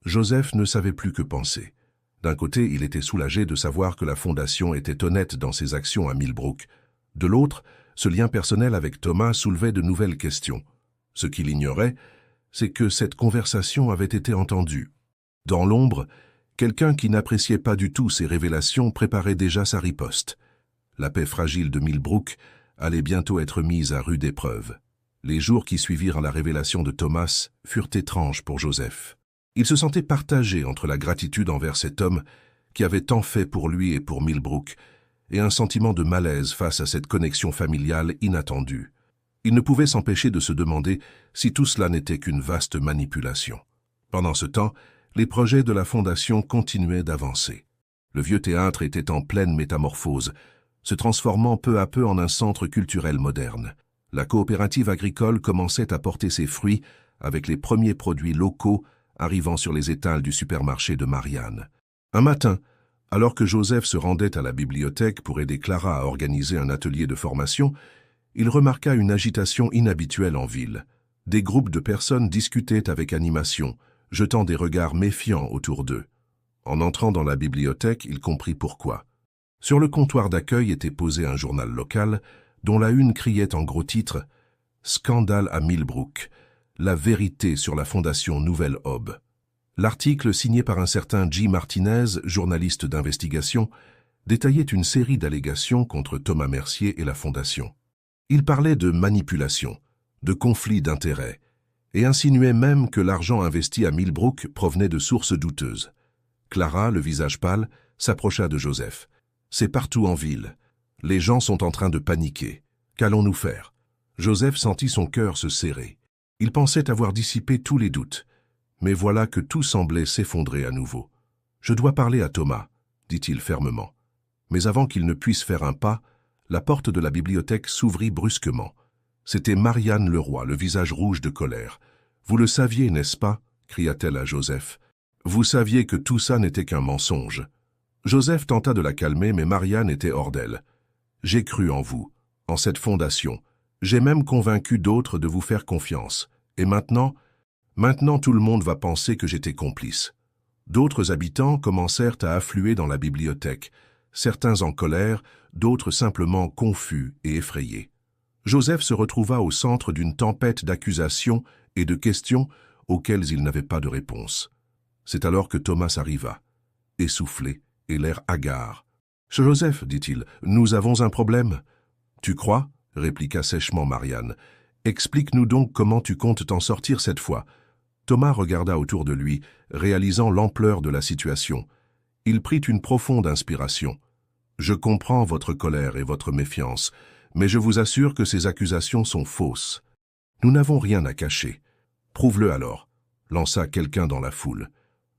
Joseph ne savait plus que penser. D'un côté, il était soulagé de savoir que la Fondation était honnête dans ses actions à Millbrook. De l'autre, ce lien personnel avec Thomas soulevait de nouvelles questions. Ce qu'il ignorait, c'est que cette conversation avait été entendue. Dans l'ombre, quelqu'un qui n'appréciait pas du tout ces révélations préparait déjà sa riposte. La paix fragile de Millbrook allait bientôt être mise à rude épreuve. Les jours qui suivirent la révélation de Thomas furent étranges pour Joseph. Il se sentait partagé entre la gratitude envers cet homme qui avait tant fait pour lui et pour Millbrook, et un sentiment de malaise face à cette connexion familiale inattendue. Il ne pouvait s'empêcher de se demander si tout cela n'était qu'une vaste manipulation. Pendant ce temps, les projets de la Fondation continuaient d'avancer. Le vieux théâtre était en pleine métamorphose, se transformant peu à peu en un centre culturel moderne. La coopérative agricole commençait à porter ses fruits avec les premiers produits locaux arrivant sur les étals du supermarché de Marianne. Un matin, alors que Joseph se rendait à la bibliothèque pour aider Clara à organiser un atelier de formation, il remarqua une agitation inhabituelle en ville. Des groupes de personnes discutaient avec animation, jetant des regards méfiants autour d'eux. En entrant dans la bibliothèque, il comprit pourquoi. Sur le comptoir d'accueil était posé un journal local, dont la une criait en gros titres « Scandale à Millbrook ». La vérité sur la Fondation Nouvelle Aube. L'article, signé par un certain J. Martinez, journaliste d'investigation, détaillait une série d'allégations contre Thomas Mercier et la Fondation. Il parlait de manipulation, de conflits d'intérêts, et insinuait même que l'argent investi à Millbrook provenait de sources douteuses. Clara, le visage pâle, s'approcha de Joseph. « C'est partout en ville. Les gens sont en train de paniquer. Qu'allons-nous faire ?» Joseph sentit son cœur se serrer. Il pensait avoir dissipé tous les doutes, mais voilà que tout semblait s'effondrer à nouveau. « Je dois parler à Thomas », dit-il fermement. Mais avant qu'il ne puisse faire un pas, la porte de la bibliothèque s'ouvrit brusquement. C'était Marianne Leroy, le visage rouge de colère. « Vous le saviez, n'est-ce pas ?» cria-t-elle à Joseph. « Vous saviez que tout ça n'était qu'un mensonge. » Joseph tenta de la calmer, mais Marianne était hors d'elle. « J'ai cru en vous, en cette fondation. J'ai même convaincu d'autres de vous faire confiance. Et maintenant tout le monde va penser que j'étais complice. » D'autres habitants commencèrent à affluer dans la bibliothèque, certains en colère, d'autres simplement confus et effrayés. Joseph se retrouva au centre d'une tempête d'accusations et de questions auxquelles il n'avait pas de réponse. C'est alors que Thomas arriva, essoufflé et l'air hagard. « Joseph, dit-il, nous avons un problème. »« Tu crois ?» répliqua sèchement Marianne. « Explique-nous donc comment tu comptes t'en sortir cette fois. » Thomas regarda autour de lui, réalisant l'ampleur de la situation. Il prit une profonde inspiration. « Je comprends votre colère et votre méfiance, mais je vous assure que ces accusations sont fausses. Nous n'avons rien à cacher. Prouve-le alors, lança quelqu'un dans la foule.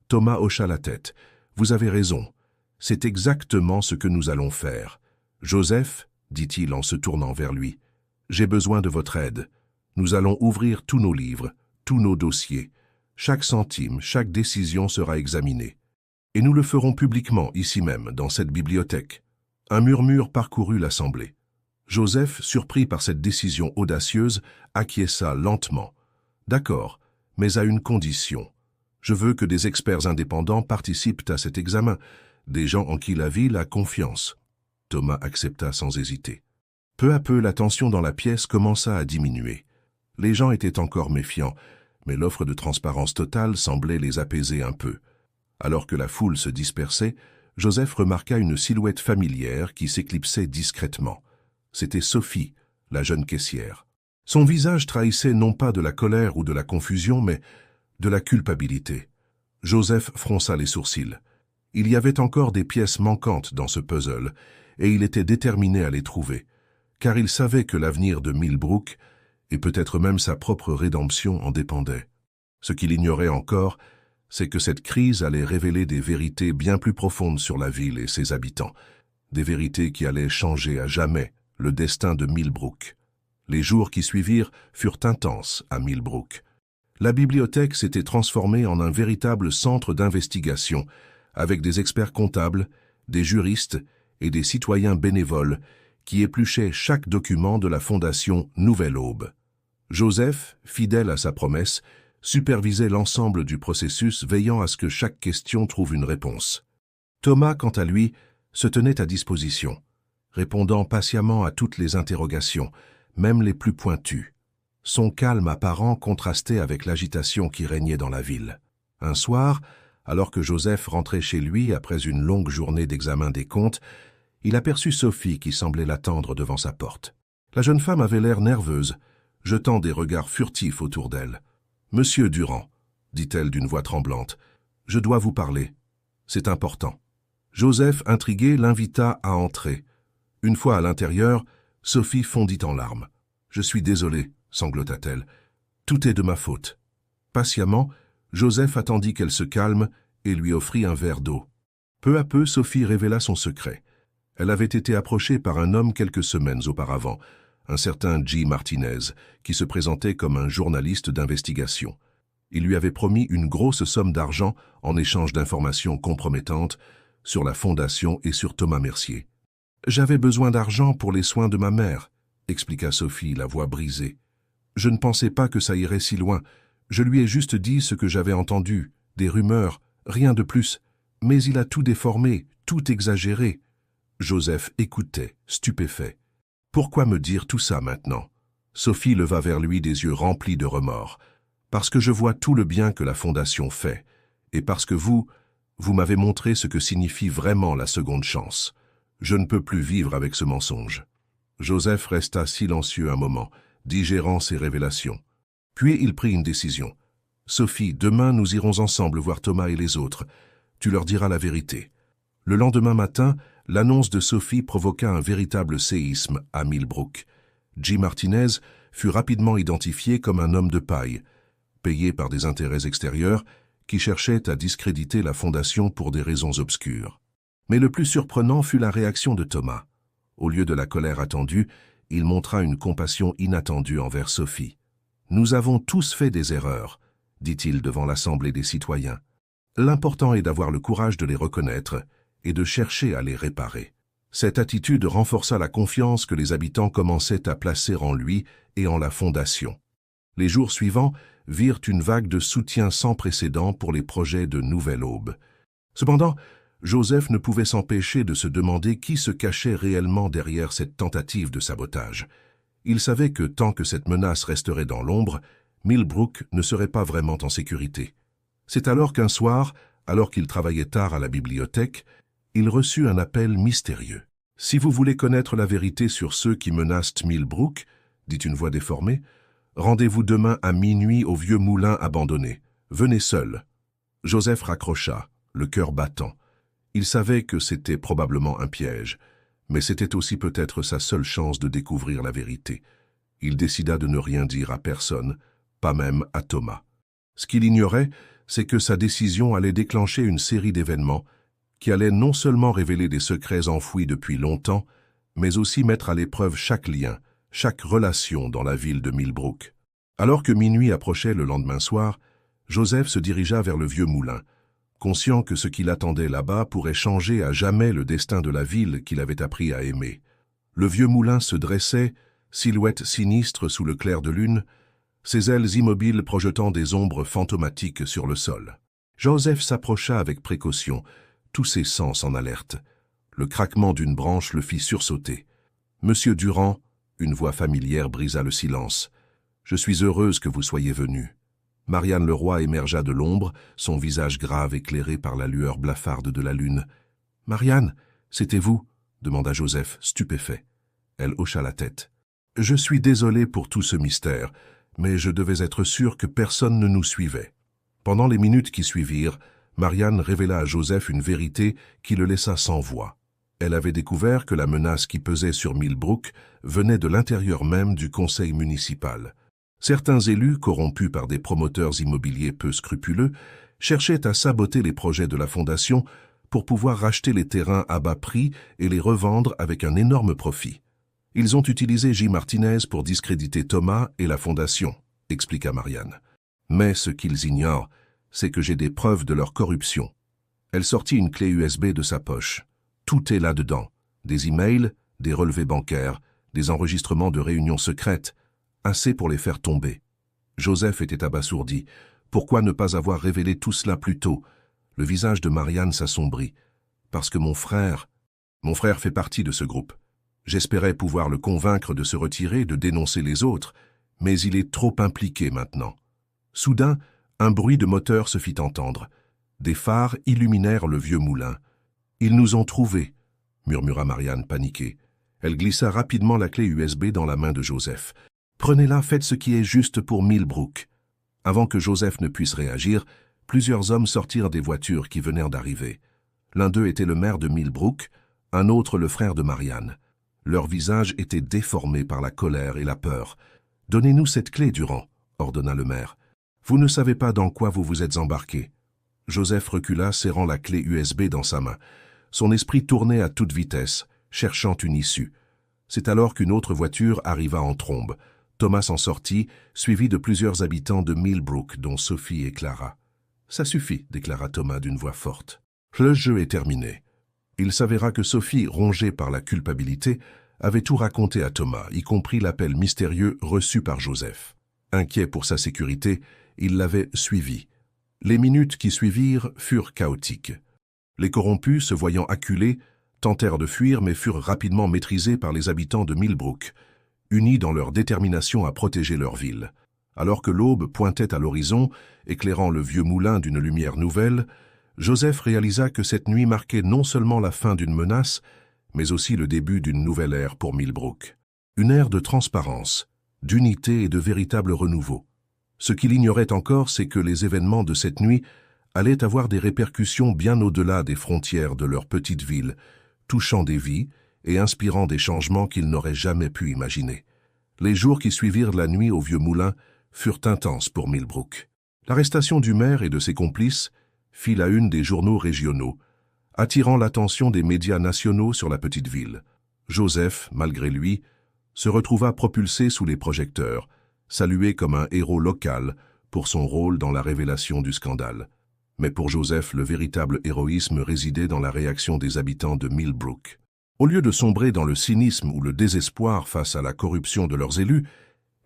Thomas hocha la tête. Vous avez raison. C'est exactement ce que nous allons faire. Joseph, dit-il en se tournant vers lui, j'ai besoin de votre aide. Nous allons ouvrir tous nos livres, tous nos dossiers. Chaque centime, chaque décision sera examinée. Et nous le ferons publiquement, ici même, dans cette bibliothèque. Un murmure parcourut l'assemblée. Joseph, surpris par cette décision audacieuse, acquiesça lentement. D'accord, mais à une condition. Je veux que des experts indépendants participent à cet examen, des gens en qui la ville a confiance. Thomas accepta sans hésiter. Peu à peu, la tension dans la pièce commença à diminuer. Les gens étaient encore méfiants, mais l'offre de transparence totale semblait les apaiser un peu. Alors que la foule se dispersait, Joseph remarqua une silhouette familière qui s'éclipsait discrètement. C'était Sophie, la jeune caissière. Son visage trahissait non pas de la colère ou de la confusion, mais de la culpabilité. Joseph fronça les sourcils. Il y avait encore des pièces manquantes dans ce puzzle, et il était déterminé à les trouver, car il savait que l'avenir de Millbrook, et peut-être même sa propre rédemption, en dépendait. Ce qu'il ignorait encore, c'est que cette crise allait révéler des vérités bien plus profondes sur la ville et ses habitants, des vérités qui allaient changer à jamais le destin de Millbrook. Les jours qui suivirent furent intenses à Millbrook. La bibliothèque s'était transformée en un véritable centre d'investigation, avec des experts comptables, des juristes et des citoyens bénévoles qui épluchaient chaque document de la fondation Nouvelle Aube. Joseph, fidèle à sa promesse, supervisait l'ensemble du processus, veillant à ce que chaque question trouve une réponse. Thomas, quant à lui, se tenait à disposition, répondant patiemment à toutes les interrogations, même les plus pointues. Son calme apparent contrastait avec l'agitation qui régnait dans la ville. Un soir, alors que Joseph rentrait chez lui après une longue journée d'examen des comptes, il aperçut Sophie qui semblait l'attendre devant sa porte. La jeune femme avait l'air nerveuse, jetant des regards furtifs autour d'elle. « Monsieur Durand, » dit-elle d'une voix tremblante, « je dois vous parler. C'est important. » Joseph, intrigué, l'invita à entrer. Une fois à l'intérieur, Sophie fondit en larmes. « Je suis désolé, » sanglota-t-elle. « Tout est de ma faute. » Patiemment, Joseph attendit qu'elle se calme et lui offrit un verre d'eau. Peu à peu, Sophie révéla son secret. Elle avait été approchée par un homme quelques semaines auparavant, un certain G. Martinez, qui se présentait comme un journaliste d'investigation. Il lui avait promis une grosse somme d'argent en échange d'informations compromettantes sur la fondation et sur Thomas Mercier. « J'avais besoin d'argent pour les soins de ma mère, » expliqua Sophie, la voix brisée. « Je ne pensais pas que ça irait si loin. Je lui ai juste dit ce que j'avais entendu, des rumeurs, rien de plus. Mais il a tout déformé, tout exagéré. » Joseph écoutait, stupéfait. « Pourquoi me dire tout ça maintenant ?» Sophie leva vers lui des yeux remplis de remords. « Parce que je vois tout le bien que la Fondation fait, et parce que vous m'avez montré ce que signifie vraiment la seconde chance. Je ne peux plus vivre avec ce mensonge. » Joseph resta silencieux un moment, digérant ces révélations. Puis il prit une décision. « Sophie, demain nous irons ensemble voir Thomas et les autres. Tu leur diras la vérité. » Le lendemain matin, l'annonce de Sophie provoqua un véritable séisme à Millbrook. G. Martinez fut rapidement identifié comme un homme de paille, payé par des intérêts extérieurs qui cherchaient à discréditer la fondation pour des raisons obscures. Mais le plus surprenant fut la réaction de Thomas. Au lieu de la colère attendue, il montra une compassion inattendue envers Sophie. « Nous avons tous fait des erreurs, » dit-il devant l'assemblée des citoyens. « L'important est d'avoir le courage de les reconnaître et de chercher à les réparer. » Cette attitude renforça la confiance que les habitants commençaient à placer en lui et en la fondation. Les jours suivants virent une vague de soutien sans précédent pour les projets de Nouvelle Aube. Cependant, Joseph ne pouvait s'empêcher de se demander qui se cachait réellement derrière cette tentative de sabotage. Il savait que tant que cette menace resterait dans l'ombre, Millbrook ne serait pas vraiment en sécurité. C'est alors qu'un soir, alors qu'il travaillait tard à la bibliothèque, il reçut un appel mystérieux. « Si vous voulez connaître la vérité sur ceux qui menacent Millbrook, » dit une voix déformée, « rendez-vous demain à minuit au vieux moulin abandonné. Venez seul. » Joseph raccrocha, le cœur battant. Il savait que c'était probablement un piège, mais c'était aussi peut-être sa seule chance de découvrir la vérité. Il décida de ne rien dire à personne, pas même à Thomas. Ce qu'il ignorait, c'est que sa décision allait déclencher une série d'événements qui allaient non seulement révéler des secrets enfouis depuis longtemps, mais aussi mettre à l'épreuve chaque lien, chaque relation dans la ville de Millbrook. Alors que minuit approchait le lendemain soir, Joseph se dirigea vers le vieux moulin, conscient que ce qu'il attendait là-bas pourrait changer à jamais le destin de la ville qu'il avait appris à aimer. Le vieux moulin se dressait, silhouette sinistre sous le clair de lune, ses ailes immobiles projetant des ombres fantomatiques sur le sol. Joseph s'approcha avec précaution, tous ses sens en alerte. Le craquement d'une branche le fit sursauter. « Monsieur Durand », une voix familière brisa le silence. « Je suis heureuse que vous soyez venu. » Marianne Leroy émergea de l'ombre, son visage grave éclairé par la lueur blafarde de la lune. « Marianne, c'était vous ?» demanda Joseph, stupéfait. Elle hocha la tête. « Je suis désolé pour tout ce mystère, mais je devais être sûr que personne ne nous suivait. » Pendant les minutes qui suivirent, Marianne révéla à Joseph une vérité qui le laissa sans voix. Elle avait découvert que la menace qui pesait sur Millbrook venait de l'intérieur même du conseil municipal. Certains élus, corrompus par des promoteurs immobiliers peu scrupuleux, cherchaient à saboter les projets de la fondation pour pouvoir racheter les terrains à bas prix et les revendre avec un énorme profit. Ils ont utilisé J. Martinez pour discréditer Thomas et la fondation, expliqua Marianne. Mais ce qu'ils ignorent, c'est que j'ai des preuves de leur corruption. Elle sortit une clé USB de sa poche. Tout est là-dedans. Des emails, des relevés bancaires, des enregistrements de réunions secrètes, assez pour les faire tomber. Joseph était abasourdi. Pourquoi ne pas avoir révélé tout cela plus tôt? Le visage de Marianne s'assombrit. Parce que mon frère fait partie de ce groupe. J'espérais pouvoir le convaincre de se retirer, de dénoncer les autres, mais il est trop impliqué maintenant. Soudain, un bruit de moteur se fit entendre. Des phares illuminèrent le vieux moulin. « Ils nous ont trouvés », murmura Marianne paniquée. Elle glissa rapidement la clé USB dans la main de Joseph. « Prenez-la, faites ce qui est juste pour Millbrook. » Avant que Joseph ne puisse réagir, plusieurs hommes sortirent des voitures qui venaient d'arriver. L'un d'eux était le maire de Millbrook, un autre le frère de Marianne. Leurs visages étaient déformés par la colère et la peur. « Donnez-nous cette clé, Durand », ordonna le maire. « Vous ne savez pas dans quoi vous vous êtes embarqué. » Joseph recula, serrant la clé USB dans sa main. Son esprit tournait à toute vitesse, cherchant une issue. C'est alors qu'une autre voiture arriva en trombe. Thomas en sortit, suivi de plusieurs habitants de Millbrook, dont Sophie et Clara. « Ça suffit », déclara Thomas d'une voix forte. « Le jeu est terminé. » Il s'avéra que Sophie, rongée par la culpabilité, avait tout raconté à Thomas, y compris l'appel mystérieux reçu par Joseph. Inquiet pour sa sécurité, il l'avait suivi. Les minutes qui suivirent furent chaotiques. Les corrompus, se voyant acculés, tentèrent de fuir mais furent rapidement maîtrisés par les habitants de Millbrook, unis dans leur détermination à protéger leur ville. Alors que l'aube pointait à l'horizon, éclairant le vieux moulin d'une lumière nouvelle, Joseph réalisa que cette nuit marquait non seulement la fin d'une menace, mais aussi le début d'une nouvelle ère pour Millbrook. Une ère de transparence, d'unité et de véritable renouveau. Ce qu'il ignorait encore, c'est que les événements de cette nuit allaient avoir des répercussions bien au-delà des frontières de leur petite ville, touchant des vies et inspirant des changements qu'ils n'auraient jamais pu imaginer. Les jours qui suivirent la nuit au vieux moulin furent intenses pour Millbrook. L'arrestation du maire et de ses complices fit la une des journaux régionaux, attirant l'attention des médias nationaux sur la petite ville. Joseph, malgré lui, se retrouva propulsé sous les projecteurs, salué comme un héros local pour son rôle dans la révélation du scandale. Mais pour Joseph, le véritable héroïsme résidait dans la réaction des habitants de Millbrook. Au lieu de sombrer dans le cynisme ou le désespoir face à la corruption de leurs élus,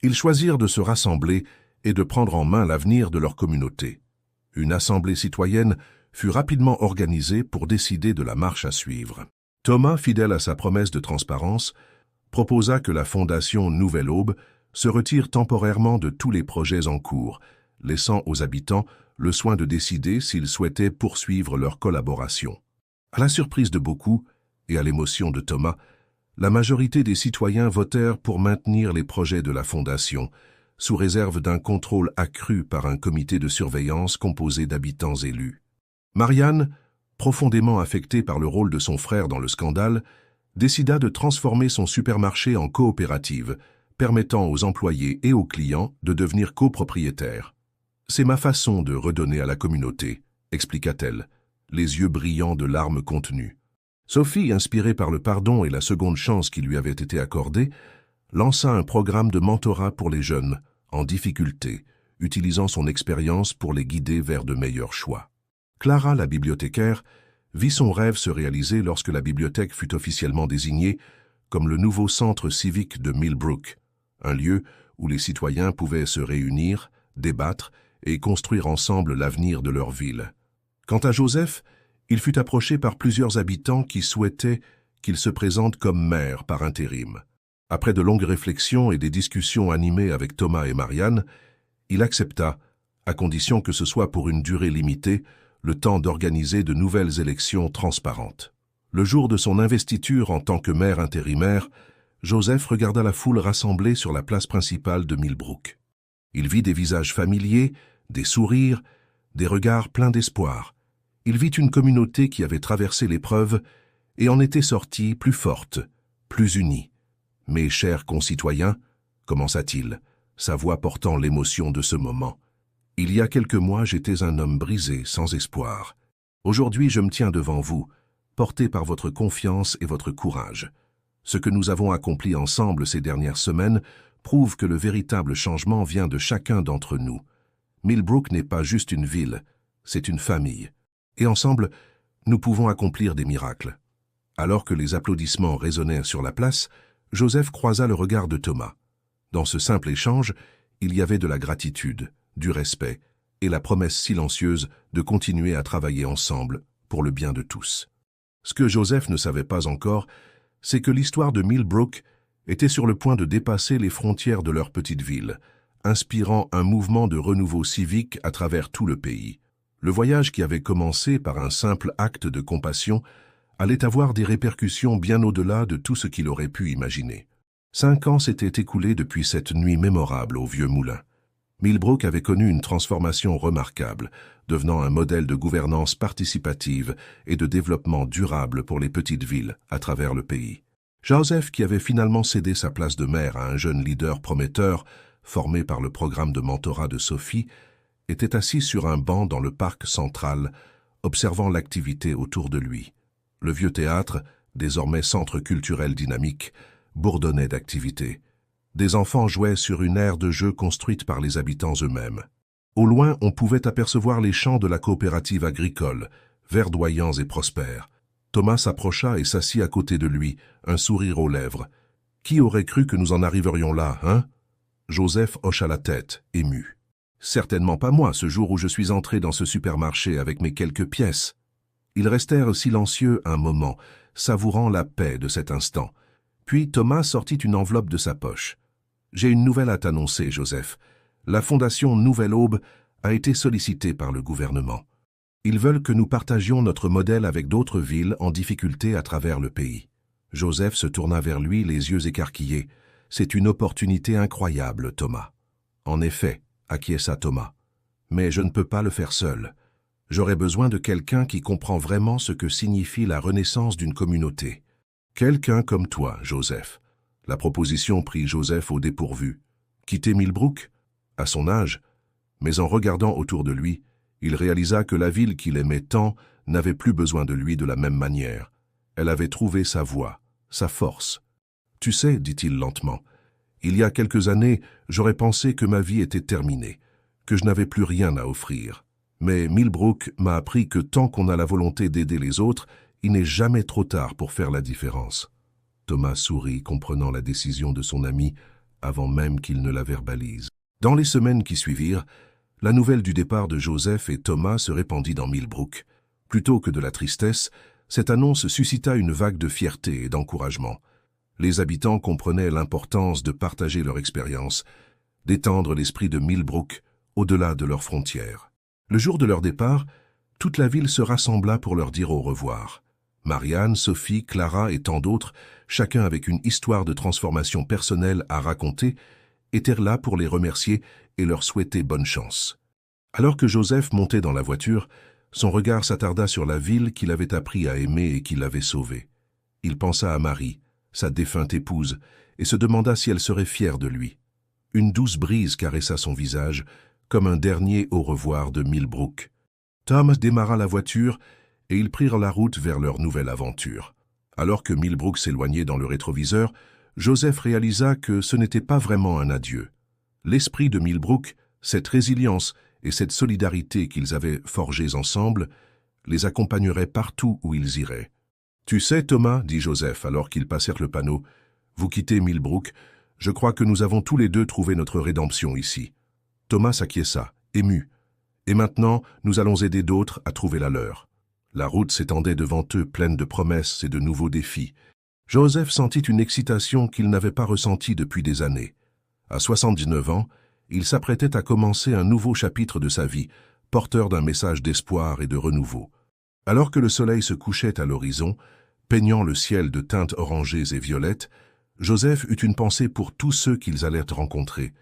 ils choisirent de se rassembler et de prendre en main l'avenir de leur communauté. Une assemblée citoyenne fut rapidement organisée pour décider de la marche à suivre. Thomas, fidèle à sa promesse de transparence, proposa que la fondation Nouvelle Aube se retire temporairement de tous les projets en cours, laissant aux habitants le soin de décider s'ils souhaitaient poursuivre leur collaboration. À la surprise de beaucoup, et à l'émotion de Thomas, la majorité des citoyens votèrent pour maintenir les projets de la fondation, sous réserve d'un contrôle accru par un comité de surveillance composé d'habitants élus. Marianne, profondément affectée par le rôle de son frère dans le scandale, décida de transformer son supermarché en coopérative, permettant aux employés et aux clients de devenir copropriétaires. C'est ma façon de redonner à la communauté, expliqua-t-elle, les yeux brillants de larmes contenues. Sophie, inspirée par le pardon et la seconde chance qui lui avait été accordée, lança un programme de mentorat pour les jeunes, en difficulté, utilisant son expérience pour les guider vers de meilleurs choix. Clara, la bibliothécaire, vit son rêve se réaliser lorsque la bibliothèque fut officiellement désignée comme le nouveau centre civique de Millbrook, un lieu où les citoyens pouvaient se réunir, débattre et construire ensemble l'avenir de leur ville. Quant à Joseph, il fut approché par plusieurs habitants qui souhaitaient qu'il se présente comme maire par intérim. Après de longues réflexions et des discussions animées avec Thomas et Marianne, il accepta, à condition que ce soit pour une durée limitée, le temps d'organiser de nouvelles élections transparentes. Le jour de son investiture en tant que maire intérimaire, Joseph regarda la foule rassemblée sur la place principale de Millbrook. Il vit des visages familiers, des sourires, des regards pleins d'espoir. Il vit une communauté qui avait traversé l'épreuve et en était sortie plus forte, plus unie. « Mes chers concitoyens », commença-t-il, sa voix portant l'émotion de ce moment. « Il y a quelques mois, j'étais un homme brisé, sans espoir. Aujourd'hui, je me tiens devant vous, porté par votre confiance et votre courage. Ce que nous avons accompli ensemble ces dernières semaines prouve que le véritable changement vient de chacun d'entre nous. Millbrook n'est pas juste une ville, c'est une famille. Et ensemble, nous pouvons accomplir des miracles. » Alors que les applaudissements résonnèrent sur la place, Joseph croisa le regard de Thomas. Dans ce simple échange, il y avait de la gratitude, du respect et la promesse silencieuse de continuer à travailler ensemble pour le bien de tous. Ce que Joseph ne savait pas encore, c'est que l'histoire de Millbrook était sur le point de dépasser les frontières de leur petite ville, inspirant un mouvement de renouveau civique à travers tout le pays. Le voyage qui avait commencé par un simple acte de compassion allait avoir des répercussions bien au-delà de tout ce qu'il aurait pu imaginer. 5 ans s'étaient écoulés depuis cette nuit mémorable au Vieux Moulin. Millbrook avait connu une transformation remarquable, devenant un modèle de gouvernance participative et de développement durable pour les petites villes à travers le pays. Joseph, qui avait finalement cédé sa place de maire à un jeune leader prometteur, formé par le programme de mentorat de Sophie, était assis sur un banc dans le parc central, observant l'activité autour de lui. Le vieux théâtre, désormais centre culturel dynamique, bourdonnait d'activité. Des enfants jouaient sur une aire de jeu construite par les habitants eux-mêmes. Au loin, on pouvait apercevoir les champs de la coopérative agricole, verdoyants et prospères. Thomas s'approcha et s'assit à côté de lui, un sourire aux lèvres. « Qui aurait cru que nous en arriverions là, hein ?» Joseph hocha la tête, ému. « Certainement pas moi, ce jour où je suis entré dans ce supermarché avec mes quelques pièces. » Ils restèrent silencieux un moment, savourant la paix de cet instant. Puis Thomas sortit une enveloppe de sa poche. « J'ai une nouvelle à t'annoncer, Joseph. La fondation Nouvelle Aube a été sollicitée par le gouvernement. Ils veulent que nous partagions notre modèle avec d'autres villes en difficulté à travers le pays. » Joseph se tourna vers lui, les yeux écarquillés. « C'est une opportunité incroyable, Thomas. » « En effet, acquiesça Thomas. Mais je ne peux pas le faire seul. J'aurais besoin de quelqu'un qui comprend vraiment ce que signifie la renaissance d'une communauté. Quelqu'un comme toi, Joseph. » La proposition prit Joseph au dépourvu. Quitter Millbrook? À son âge? Mais en regardant autour de lui, il réalisa que la ville qu'il aimait tant n'avait plus besoin de lui de la même manière. Elle avait trouvé sa voie, sa force. « Tu sais, dit-il lentement, il y a quelques années, j'aurais pensé que ma vie était terminée, que je n'avais plus rien à offrir. Mais Millbrook m'a appris que tant qu'on a la volonté d'aider les autres, il n'est jamais trop tard pour faire la différence. » Thomas sourit, comprenant la décision de son ami avant même qu'il ne la verbalise. Dans les semaines qui suivirent, la nouvelle du départ de Joseph et Thomas se répandit dans Millbrook. Plutôt que de la tristesse, cette annonce suscita une vague de fierté et d'encouragement. Les habitants comprenaient l'importance de partager leur expérience, d'étendre l'esprit de Millbrook au-delà de leurs frontières. Le jour de leur départ, toute la ville se rassembla pour leur dire au revoir. Marianne, Sophie, Clara et tant d'autres, chacun avec une histoire de transformation personnelle à raconter, étaient là pour les remercier et leur souhaiter bonne chance. Alors que Joseph montait dans la voiture, son regard s'attarda sur la ville qu'il avait appris à aimer et qui l'avait sauvé. Il pensa à Marie, sa défunte épouse, et se demanda si elle serait fière de lui. Une douce brise caressa son visage, comme un dernier au revoir de Millbrook. Tom démarra la voiture et ils prirent la route vers leur nouvelle aventure. Alors que Millbrook s'éloignait dans le rétroviseur, Joseph réalisa que ce n'était pas vraiment un adieu. L'esprit de Millbrook, cette résilience et cette solidarité qu'ils avaient forgées ensemble, les accompagnerait partout où ils iraient. « Tu sais, Thomas, dit Joseph alors qu'ils passèrent le panneau, vous quittez Millbrook, je crois que nous avons tous les deux trouvé notre rédemption ici. » Thomas s'acquiesça, ému. Et maintenant, nous allons aider d'autres à trouver la leur. La route s'étendait devant eux, pleine de promesses et de nouveaux défis. Joseph sentit une excitation qu'il n'avait pas ressentie depuis des années. À 79 ans, il s'apprêtait à commencer un nouveau chapitre de sa vie, porteur d'un message d'espoir et de renouveau. Alors que le soleil se couchait à l'horizon, peignant le ciel de teintes orangées et violettes, Joseph eut une pensée pour tous ceux qu'ils allaient rencontrer,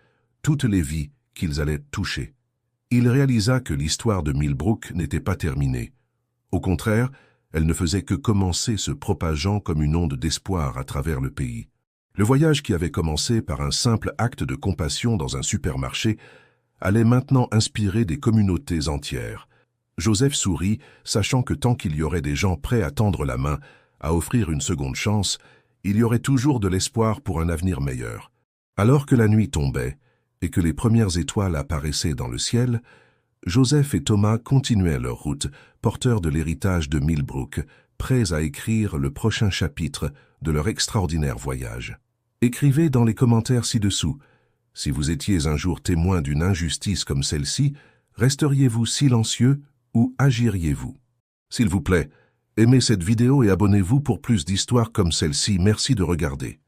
toutes les vies qu'ils allaient toucher. Il réalisa que l'histoire de Millbrook n'était pas terminée. Au contraire, elle ne faisait que commencer, se propageant comme une onde d'espoir à travers le pays. Le voyage qui avait commencé par un simple acte de compassion dans un supermarché allait maintenant inspirer des communautés entières. Joseph sourit, sachant que tant qu'il y aurait des gens prêts à tendre la main, à offrir une seconde chance, il y aurait toujours de l'espoir pour un avenir meilleur. Alors que la nuit tombait et que les premières étoiles apparaissaient dans le ciel, Joseph et Thomas continuaient leur route, porteurs de l'héritage de Millbrook, prêts à écrire le prochain chapitre de leur extraordinaire voyage. Écrivez dans les commentaires ci-dessous. Si vous étiez un jour témoin d'une injustice comme celle-ci, resteriez-vous silencieux ou agiriez-vous? S'il vous plaît, aimez cette vidéo et abonnez-vous pour plus d'histoires comme celle-ci. Merci de regarder.